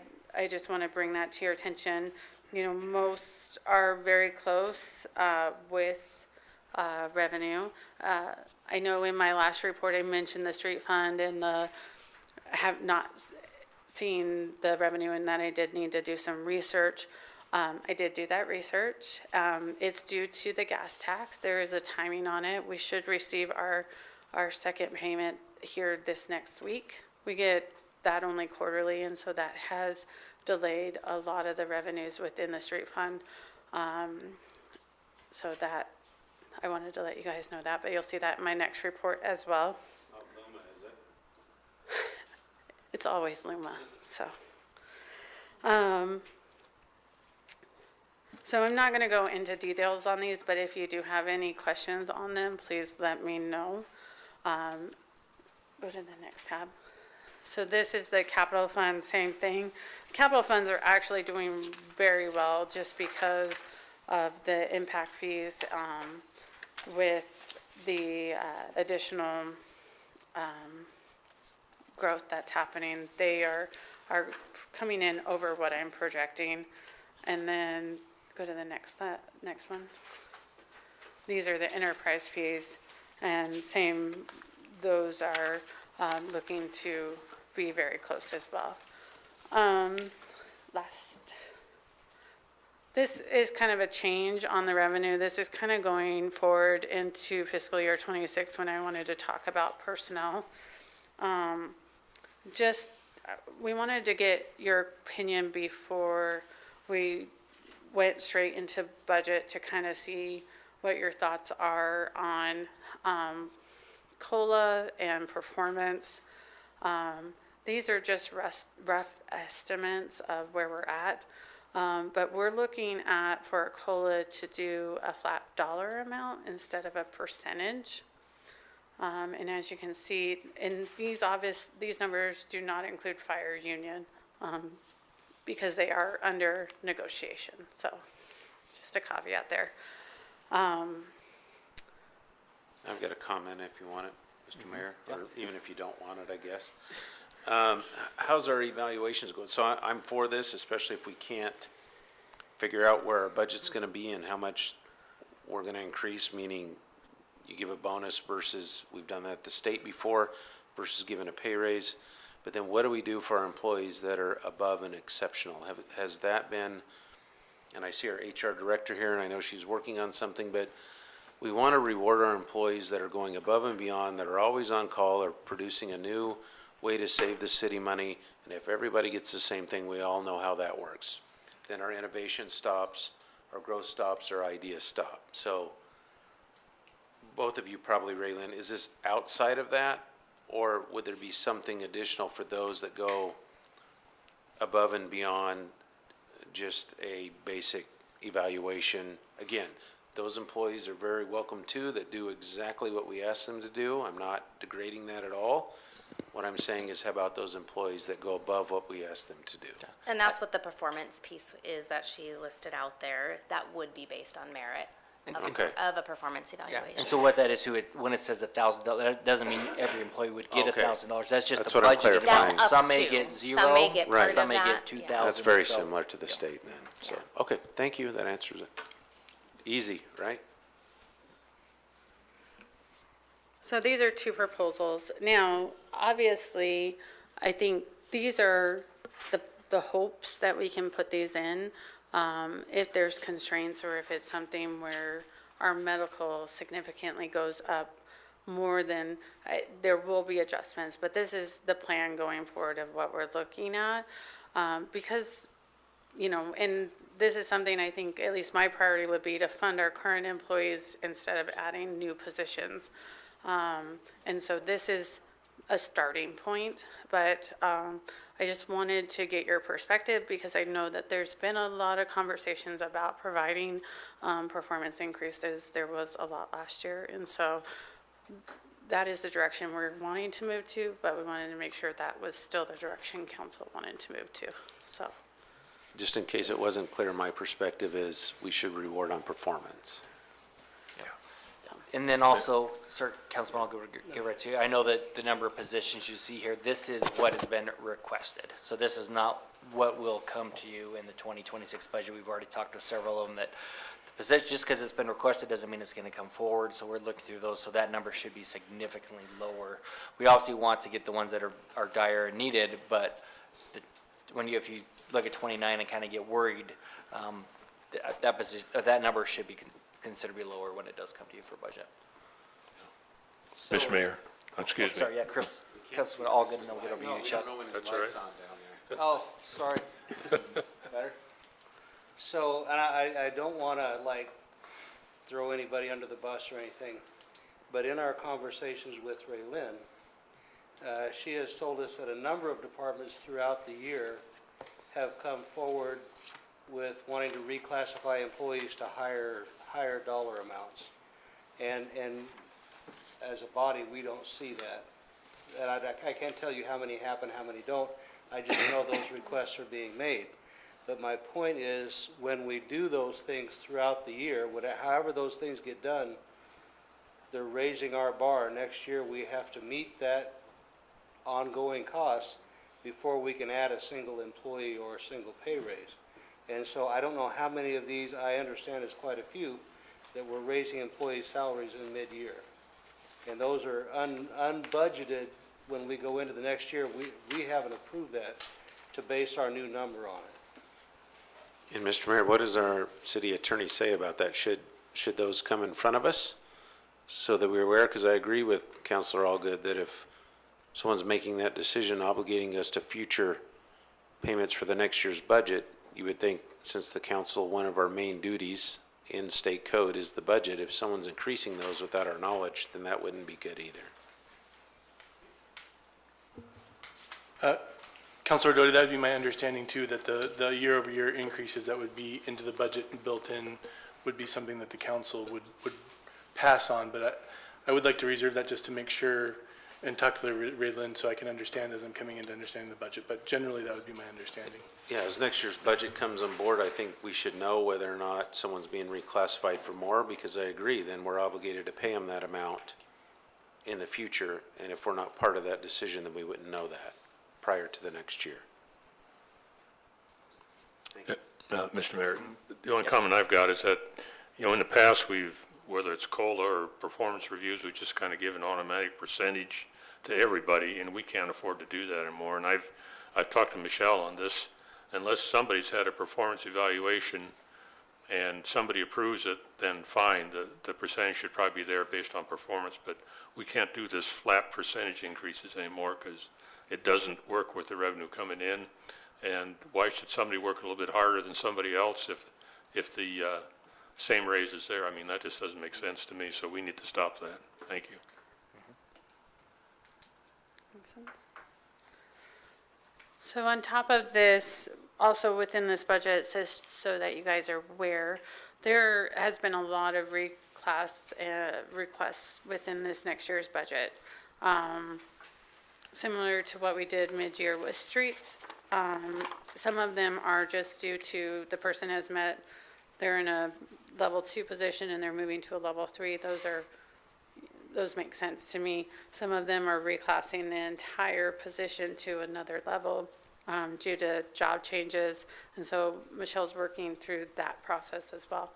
just want to bring that to your attention. Most are very close with revenue. I know in my last report I mentioned the street fund and have not seen the revenue in that. I did need to do some research. I did do that research. It's due to the gas tax. There is a timing on it. We should receive our our second payment here this next week. We get that only quarterly, and so that has delayed a lot of the revenues within the street fund. So that, I wanted to let you guys know that, but you'll see that in my next report as well. Luma, is it? It's always Luma, so. So I'm not going to go into details on these, but if you do have any questions on them, please let me know. Go to the next tab. So this is the capital fund, same thing. Capital funds are actually doing very well just because of the impact fees with the additional growth that's happening. They are coming in over what I'm projecting. And then go to the next one. These are the enterprise fees, and same, those are looking to be very close as well. This is kind of a change on the revenue. This is kind of going forward into fiscal year 26 when I wanted to talk about personnel. We wanted to get your opinion before we went straight into budget to kind of see what your thoughts are on COLA and performance. These are just rough estimates of where we're at, but we're looking at for a COLA to do a flat dollar amount instead of a percentage. And as you can see, in these numbers do not include fire union because they are under negotiation. So just a caveat there. I've got a comment if you want it, Mr. Mayor, or even if you don't want it, I guess. How's our evaluations going? So I'm for this, especially if we can't figure out where our budget's gonna be and how much we're gonna increase, meaning you give a bonus versus, we've done that at the state before, versus giving a pay raise. But then what do we do for our employees that are above and exceptional? Has that been, and I see our HR director here, and I know she's working on something, but we want to reward our employees that are going above and beyond, that are always on call, or producing a new way to save the city money. And if everybody gets the same thing, we all know how that works. Then our innovation stops, our growth stops, our ideas stop. So both of you probably, Raylyn, is this outside of that? Or would there be something additional for those that go above and beyond just a basic evaluation? Again, those employees are very welcome too, that do exactly what we ask them to do. I'm not degrading that at all. What I'm saying is, how about those employees that go above what we ask them to do? And that's what the performance piece is that she listed out there. That would be based on merit Okay. of a performance Yeah, evaluation. and so what that is, when it says $1,000, that doesn't mean every employee would get Okay. $1,000. That's just That's the what I'm budget. clarifying. That's up Some may to. get zero. Some may get part Some of may get that, yeah. 2,000. That's very so- similar to the state then, so, okay, thank you, that answers it. Easy, right? So these are two proposals. Now, obviously, I think these are the hopes that we can put these in. If there's constraints or if it's something where our medical significantly goes up more than, there will be adjustments, but this is the plan going forward of what we're looking at. Because, and this is something I think, at least my priority would be to fund our current employees instead of adding new positions. And so this is a starting point, but I just wanted to get your perspective because I know that there's been a lot of conversations about providing performance increases. There was a lot last year, and so that is the direction we're wanting to move to, but we wanted to make sure that was still the direction council wanted to move to, so. Just in case it wasn't clear, my perspective is we should reward on performance. And then also, sir, Councilman, I'll give right to you. I know that the number of positions you see here, this is what has been requested. So this is not what will come to you in the 2026 budget. We've already talked to several of them that the position, just because it's been requested doesn't mean it's going to come forward. So we're looking through those. So that number should be significantly lower. We obviously want to get the ones that are dire and needed, but if you look at 29 and kind of get worried, that number should be considerably lower when it does come to you for budget. Mr. Mayor, excuse me. Sorry, yeah, Chris, Councilman Allgood, and then we'll get over to you, Chuck. That's all right. Oh, sorry. Better? So, and I don't want to like throw anybody under the bus or anything, but in our conversations with Ray Lynn, she has told us that a number of departments throughout the year have come forward with wanting to reclassify employees to higher dollar amounts. And as a body, we don't see that. And I can't tell you how many happen, how many don't. I just know those requests are being made. But my point is, when we do those things throughout the year, however those things get done, they're raising our bar. Next year, we have to meet that ongoing cost before we can add a single employee or a single pay raise. And so I don't know how many of these, I understand it's quite a few, that we're raising employee salaries in mid-year. And those are unbudgeted when we go into the next year. We haven't approved that to base our new number on it. And Mr. Mayor, what does our city attorney say about that? Should those come in front of us so that we're aware? Because I agree with Councilor Allgood that if someone's making that decision obligating us to future payments for the next year's budget, you would think, since the council, one of our main duties in state code is the budget, if someone's increasing those without our knowledge, then that wouldn't be good either. Councilor Doty, that would be my understanding too, that the year-over-year increases that would be into the budget and built in would be something that the council would pass on, but I would like to reserve that just to make sure and talk to Ray Lynn so I can understand as I'm coming into understanding the budget, but generally that would be my understanding. Yeah, as next year's budget comes on board, I think we should know whether or not someone's being reclassified for more, because I agree, then we're obligated to pay them that amount in the future, and if we're not part of that decision, then we wouldn't know that prior to the next year. Mr. Mayor, the only comment I've got is that, in the past, whether it's COLA or performance reviews, we've just kind of given automatic percentage to everybody, and we can't afford to do that anymore. And I've talked to Michelle on this. Unless somebody's had a performance evaluation and somebody approves it, then fine, the percentage should probably be there based on performance, but we can't do this flat percentage increases anymore because it doesn't work with the revenue coming in. And why should somebody work a little bit harder than somebody else if the same raise is there? I mean, that just doesn't make sense to me, so we need to stop that. Thank you. Makes sense. So on top of this, also within this budget, so that you guys are aware, there has been a lot of requests within this next year's budget. Similar to what we did mid-year with streets. Some of them are just due to the person has met, they're in a level 2 position and they're moving to a level 3. Those make sense to me. Some of them are reclassing the entire position to another level due to job changes. And so Michelle's working through that process as well.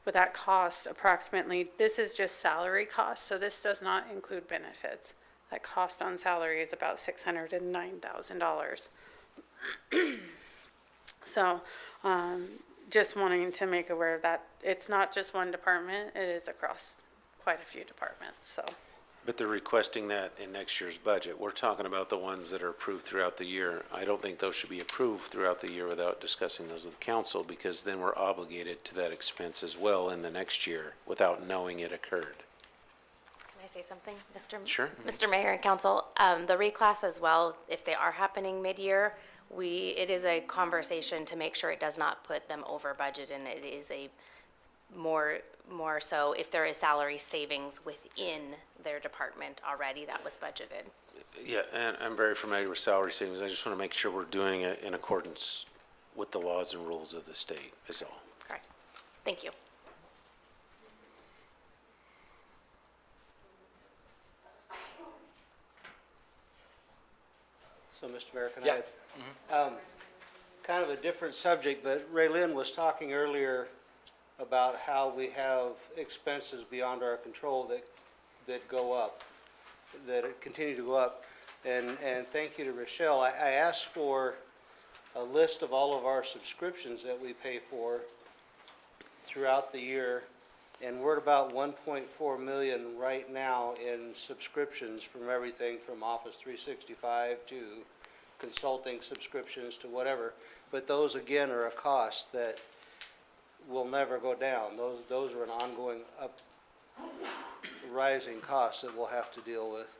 But that cost approximately, this is just salary cost, so this does not include benefits. That cost on salary is about $609,000. So just wanting to make aware of that. It's not just one department, it is across quite a few departments, so. But they're requesting that in next year's budget. We're talking about the ones that are approved throughout the year. I don't think those should be approved throughout the year without discussing those with council, because then we're obligated to that expense as well in the next year without knowing it occurred. Can I say something, Mr. Sure. Mr. Mayor and Council? The reclass as well, if they are happening mid-year, it is a conversation to make sure it does not put them over budget, and it is a more so if there is salary savings within their department already that was budgeted. Yeah, and I'm very familiar with salary savings. I just want to make sure we're doing it in accordance with the laws and rules of the state, is all. Correct. Thank you. So, Mr. Mayor, can Yeah. I? Kind of a different subject, but Ray Lynn was talking earlier about how we have expenses beyond our control that go up, that continue to go up. And thank you to Rochelle. I asked for a list of all of our subscriptions that we pay for throughout the year And we're at about 1.4 million right now in subscriptions from everything from Office 365 to consulting subscriptions to whatever. But those, again, are a cost that will never go down. Those are an ongoing rising costs that we'll have to deal with.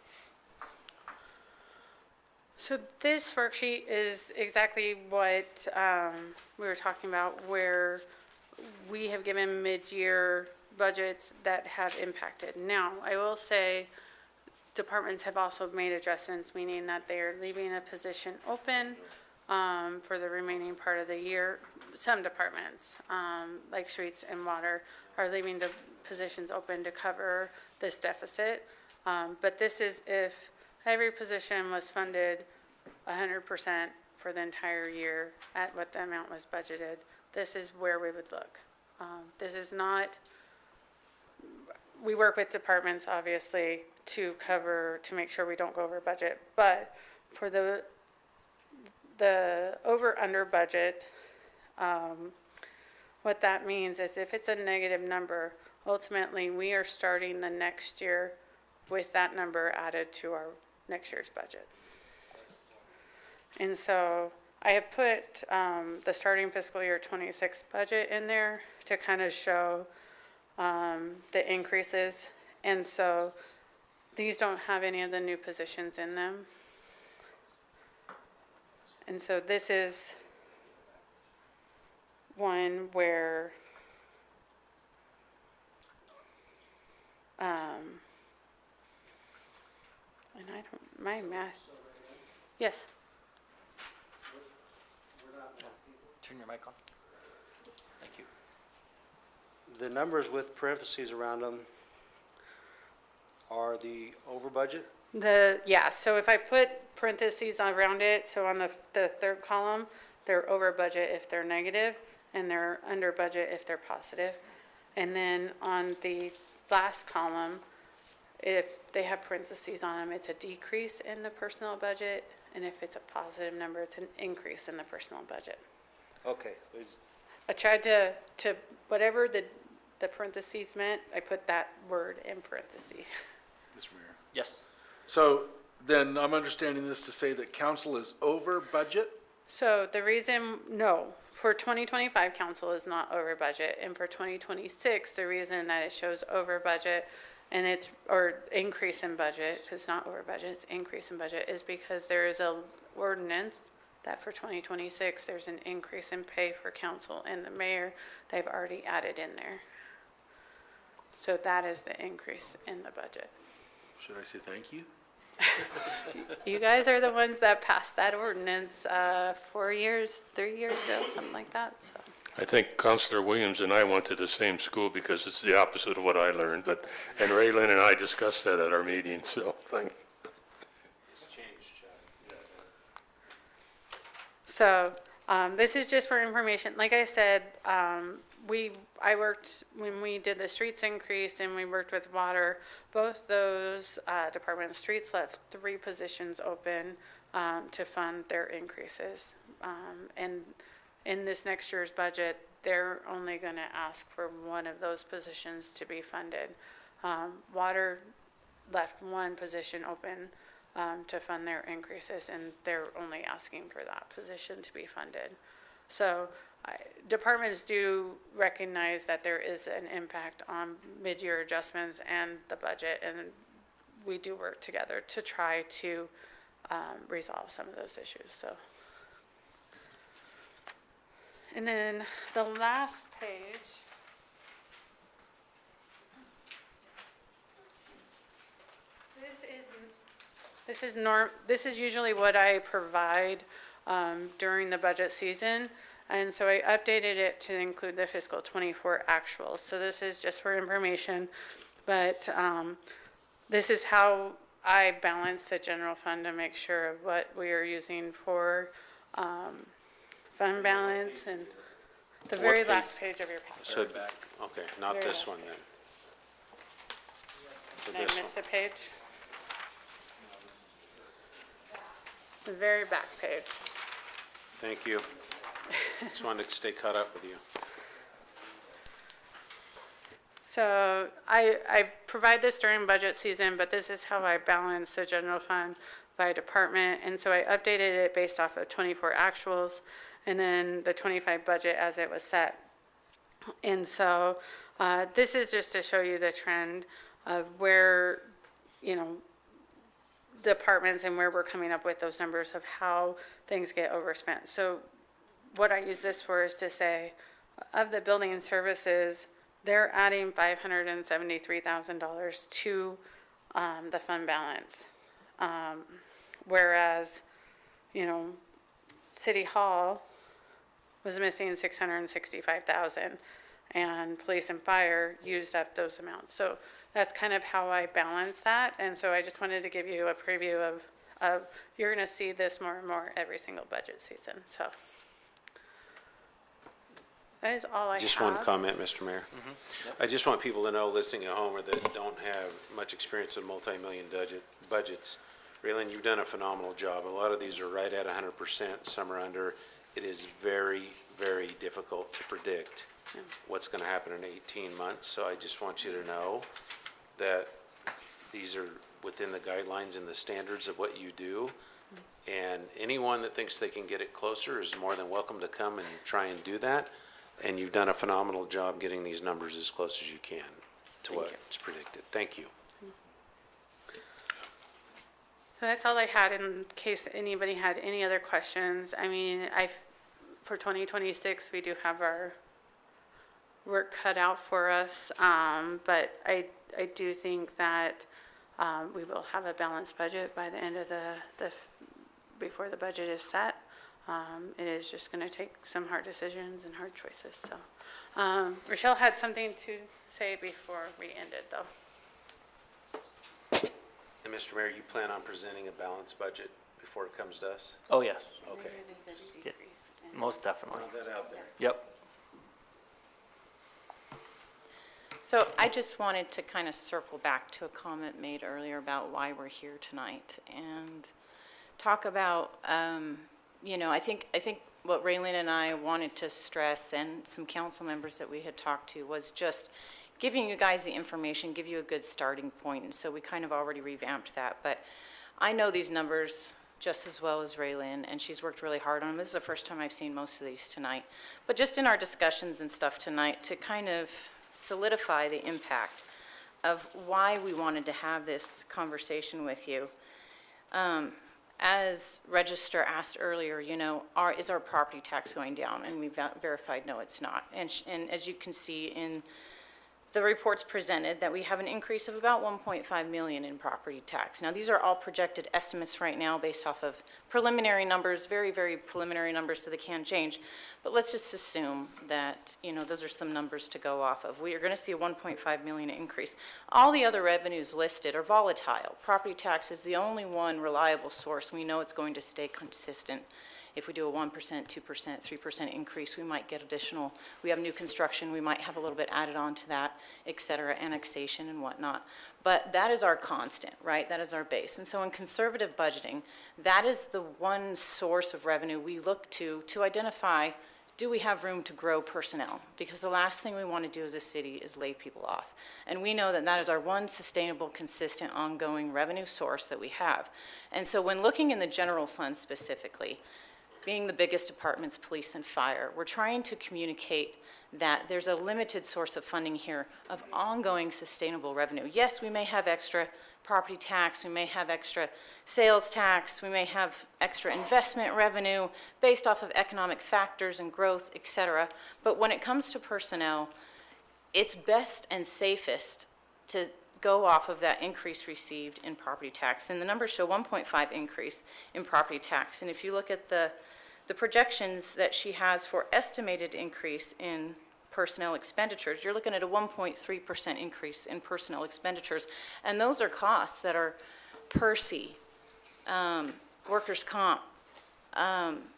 So this worksheet is exactly what we were talking about, where we have given mid-year budgets that have impacted. Now, I will say, departments have also made adjustments, meaning that they are leaving a position open for the remaining part of the year. Some departments, like streets and water, are leaving the positions open to cover this deficit. But this is if every position was funded 100% for the entire year at what the amount was budgeted. This is where we would look. This is not, we work with departments, obviously, to make sure we don't go over budget. But for the over-under budget, what that means is if it's a negative number, ultimately, we are starting the next year with that number added to our next year's budget. And so I have put the starting fiscal year 26 budget in there to kind of show the increases. And so these don't have any of the new positions in them. And so this is one where and I don't, my math, yes. Turn your mic on. Thank you. The numbers with parentheses around them are the over budget? Yeah, so if I put parentheses around it, so on the third column, they're over budget if they're negative, and they're under budget if they're positive. And then on the last column, if they have parentheses on them, it's a decrease in the personnel budget, and if it's a positive number, it's an increase in the personnel budget. Okay. I tried to whatever the parentheses meant, I put that word in parentheses. Mr. Mayor. Yes. So then I'm understanding this to say that council is over budget? So the reason, no, for 2025, council is not over budget, and for 2026, the reason that it shows over budget and it's, or increase in budget, it's not over budget, it's increase in budget, is because there is a ordinance that for 2026, there's an increase in pay for council and the mayor, they've already added in there. So that is the increase in the budget. Should I say thank you? You guys are the ones that passed that ordinance 3 years ago, something like that, so. I think Counselor Williams and I went to the same school because it's the opposite of what I learned, and Raylyn and I discussed that at our meeting, so thank. So, this is just for information. Like I said, I worked, when we did the streets increase and we worked with water, both those departments, streets left 3 positions open to fund their increases. And in this next year's budget, they're only going to ask for one of those positions to be funded. Water left 1 position open to fund their increases, and they're only asking for that position to be funded. So departments do recognize that there is an impact on mid-year adjustments and the budget, and we do work together to try to resolve some of those issues, so. And then the last page. This is usually what I provide during the budget season. And so I updated it to include the fiscal 24 actuals. So this is just for information, but this is how I balance the general fund to make sure of what we are using for fund balance and the very What last page of your packet. So, okay, not Very this last one then. So Did I this miss one. a page? The very back page. Thank you. Just wanted to stay caught up with you. So I provide this during budget season, but this is how I balance the general fund by department. And so I updated it based off of 24 actuals and then the 25 budget as it was set. And so this is just to show you the trend of where, you know, departments and where we're coming up with those numbers of how things get overspent. So what I use this for is to say, of the building and services, they're adding $573,000 to the fund balance. Whereas, you know, City Hall was missing $665,000 and police and fire used up those amounts. So that's kind of how I balance that. And so I just wanted to give you a preview of you're going to see this more and more every single budget season. So that is all I have. Just one comment, Mr. Mayor. I just want people to know, listening at home or that don't have much experience in multi-million budgets, Raylan, you've done a phenomenal job. A lot of these are right at 100%, some are under. It is very, very difficult to predict what's going to happen in 18 months. So I just want you to know that these are within the guidelines and the standards of what you do. And anyone that thinks they can get it closer is more than welcome to come and try and do that. And you've done a phenomenal job getting these numbers as close as you can to what's predicted. Thank you. So that's all I had in case anybody had any other questions. I mean, for 2026, we do have our work cut out for us. But I do think that we will have a balanced budget by the end of before the budget is set. It is just going to take some hard decisions and hard choices. So Rochelle had something to say before we ended, though. And Mr. Mayor, you plan on presenting a balanced budget before it comes to us? Oh, yes, Okay. yeah, most definitely. Put that out there. Yep. So I just wanted to kind of circle back to a comment made earlier about why we're here tonight and talk about, you know, I think what Raylene and I wanted to stress, and some council members that we had talked to, was just giving you guys the information, give you a good starting point. And so we kind of already revamped that. But I know these numbers just as well as Raylene, and she's worked really hard on them. This is the first time I've seen most of these tonight. But just in our discussions and stuff tonight, to kind of solidify the impact of why we wanted to have this conversation with you. As Register asked earlier, you know, is our property tax going down? And we verified, no, it's not. And as you can see in the reports presented, that we have an increase of about 1.5 million in property tax. Now, these are all projected estimates right now based off of preliminary numbers, very, very preliminary numbers, so they can change. But let's just assume that, you know, those are some numbers to go off of. We are going to see a 1.5 million increase. All the other revenues listed are volatile. Property tax is the only one reliable source. We know it's going to stay consistent. If we do a 1%, 2%, 3% increase, we might get additional. We have new construction, we might have a little bit added on to that, et cetera, annexation and whatnot. But that is our constant, right? That is our base. And so in conservative budgeting, that is the one source of revenue we look to identify, do we have room to grow personnel? Because the last thing we want to do as a city is lay people off. And we know that that is our one sustainable, consistent, ongoing revenue source that we have. And so when looking in the general fund specifically, being the biggest departments, police and fire, we're trying to communicate that there's a limited source of funding here of ongoing sustainable revenue. Yes, we may have extra property tax, we may have extra sales tax, we may have extra investment revenue based off of economic factors and growth, et cetera. But when it comes to personnel, it's best and safest to go off of that increase received in property tax. And the numbers show 1.5 increase in property tax. And if you look at the projections that she has for estimated increase in personnel expenditures, you're looking at a 1.3% increase in personnel expenditures. And those are costs that are PERSI, workers' comp,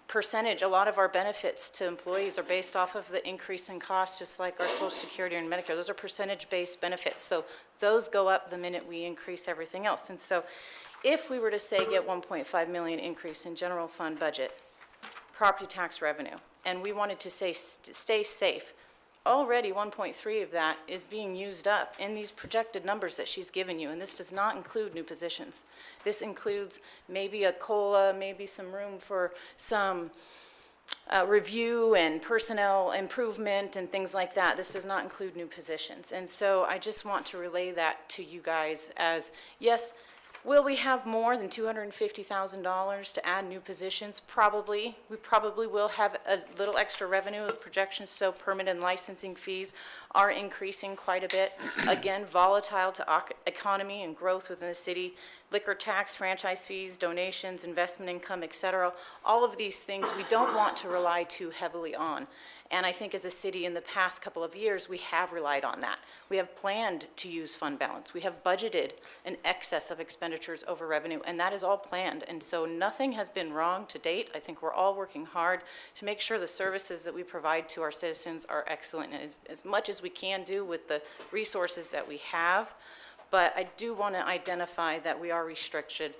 percentage. A lot of our benefits to employees are based off of the increase in costs, just like our Social Security and Medicare. Those are percentage-based benefits. So those go up the minute we increase everything else. And so if we were to say get 1.5 million increase in general fund budget, property tax revenue, and we wanted to say stay safe, already 1.3 of that is being used up in these projected numbers that she's given you, and this does not include new positions. This includes maybe a COLA, maybe some room for some review and personnel improvement and things like that. This does not include new positions. And so I just want to relay that to you guys as, yes, will we have more than $250,000 to add new positions? Probably. We probably will have a little extra revenue with projections, so permit and licensing fees are increasing quite a bit. Again, volatile to economy and growth within the city. Liquor tax, franchise fees, donations, investment income, et cetera. All of these things we don't want to rely too heavily on. And I think as a city in the past couple of years, we have relied on that. We have planned to use fund balance. We have budgeted an excess of expenditures over revenue, and that is all planned. And so nothing has been wrong to date. I think we're all working hard to make sure the services that we provide to our citizens are excellent, and as much as we can do with the resources that we have. But I do want to identify that we are restricted,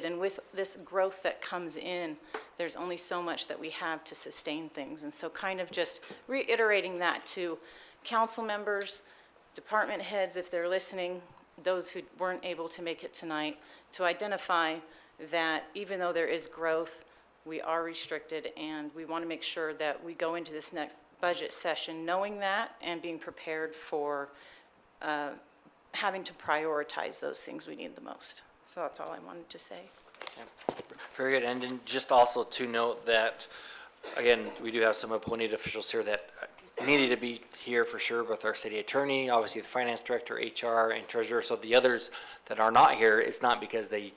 and with this growth that comes in, there's only so much that we have to sustain things. And so kind of just reiterating that to council members, department heads, if they're listening, those who weren't able to make it tonight, to identify that even though there is growth, we are restricted, and we want to make sure that we go into this next budget session knowing that and being prepared for having to prioritize those things we need the most. So that's all I wanted to say. Very good, and then just also to note that, again, we do have some appointed officials here that needed to be here for sure, with our city attorney, obviously the finance director, HR, and treasurer. So the others that are not here, it's not because they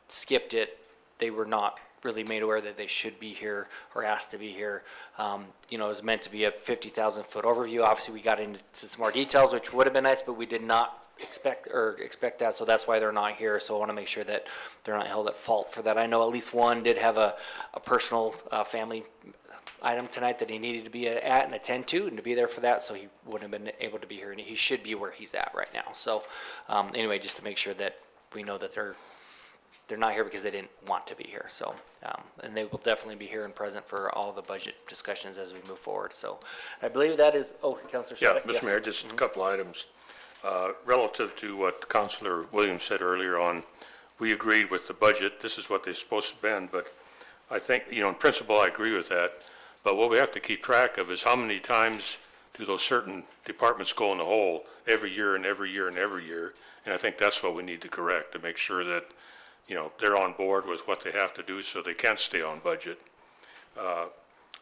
skipped it, they were not really made aware that they should be here or asked to be here. You know, it was meant to be a 50,000-foot overview. Obviously, we got into some more details, which would have been nice, but we did not expect that, so that's why they're not here. So I want to make sure that they're not held at fault for that. I know at least one did have a personal family item tonight that he needed to be at and attend to, and to be there for that, so he wouldn't have been able to be here, and he should be where he's at right now. So anyway, just to make sure that we know that they're not here because they didn't want to be here. So and they will definitely be here and present for all the budget discussions as we move forward. So I believe that is, Councilor Yeah, Sadek, yes. Mr. Mayor, just a couple items. Relative to what Councilor Williams said earlier on, we agreed with the budget. This is what they're supposed to spend, but I think, you know, in principle, I agree with that. But what we have to keep track of is how many times do those certain departments go in the hole every year and every year and every year. And I think that's what we need to correct, to make sure that, you know, they're on board with what they have to do so they can stay on budget.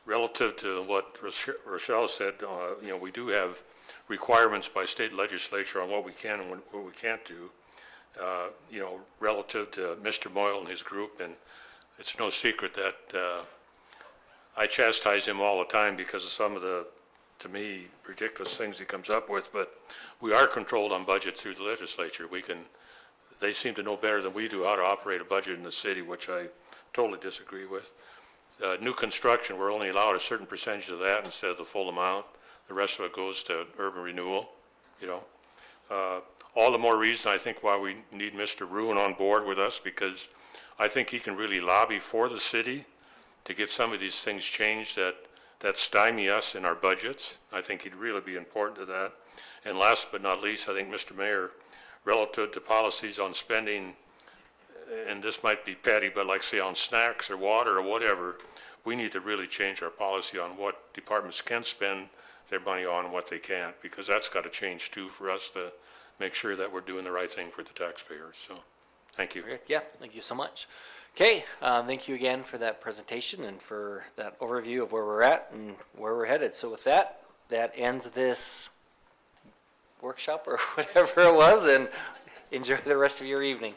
Relative to what Rochelle said, you know, we do have requirements by state legislature on what we can and what we can't do. You know, relative to Mr. Moyle and his group, and it's no secret that I chastise him all the time because of some of the, to me, ridiculous things he comes up with, but we are controlled on budget through the legislature. They seem to know better than we do how to operate a budget in the city, which I totally disagree with. New construction, we're only allowed a certain percentage of that instead of the full amount. The rest of it goes to urban renewal, you know. All the more reason, I think, why we need Mr. Ruin on board with us, because I think he can really lobby for the city to get some of these things changed that stymie us in our budgets. I think he'd really be important to that. And last but not least, I think, Mr. Mayor, relative to policies on spending, and this might be petty, but like say on snacks or water or whatever, we need to really change our policy on what departments can spend their money on and what they can't, because that's got to change too for us to make sure that we're doing the right thing for the taxpayers. So, thank you. Yeah, thank you so much. Okay, thank you again for that presentation and for that overview of where we're at and where we're headed. So with that, that ends this workshop or whatever it was, and enjoy the rest of your evening.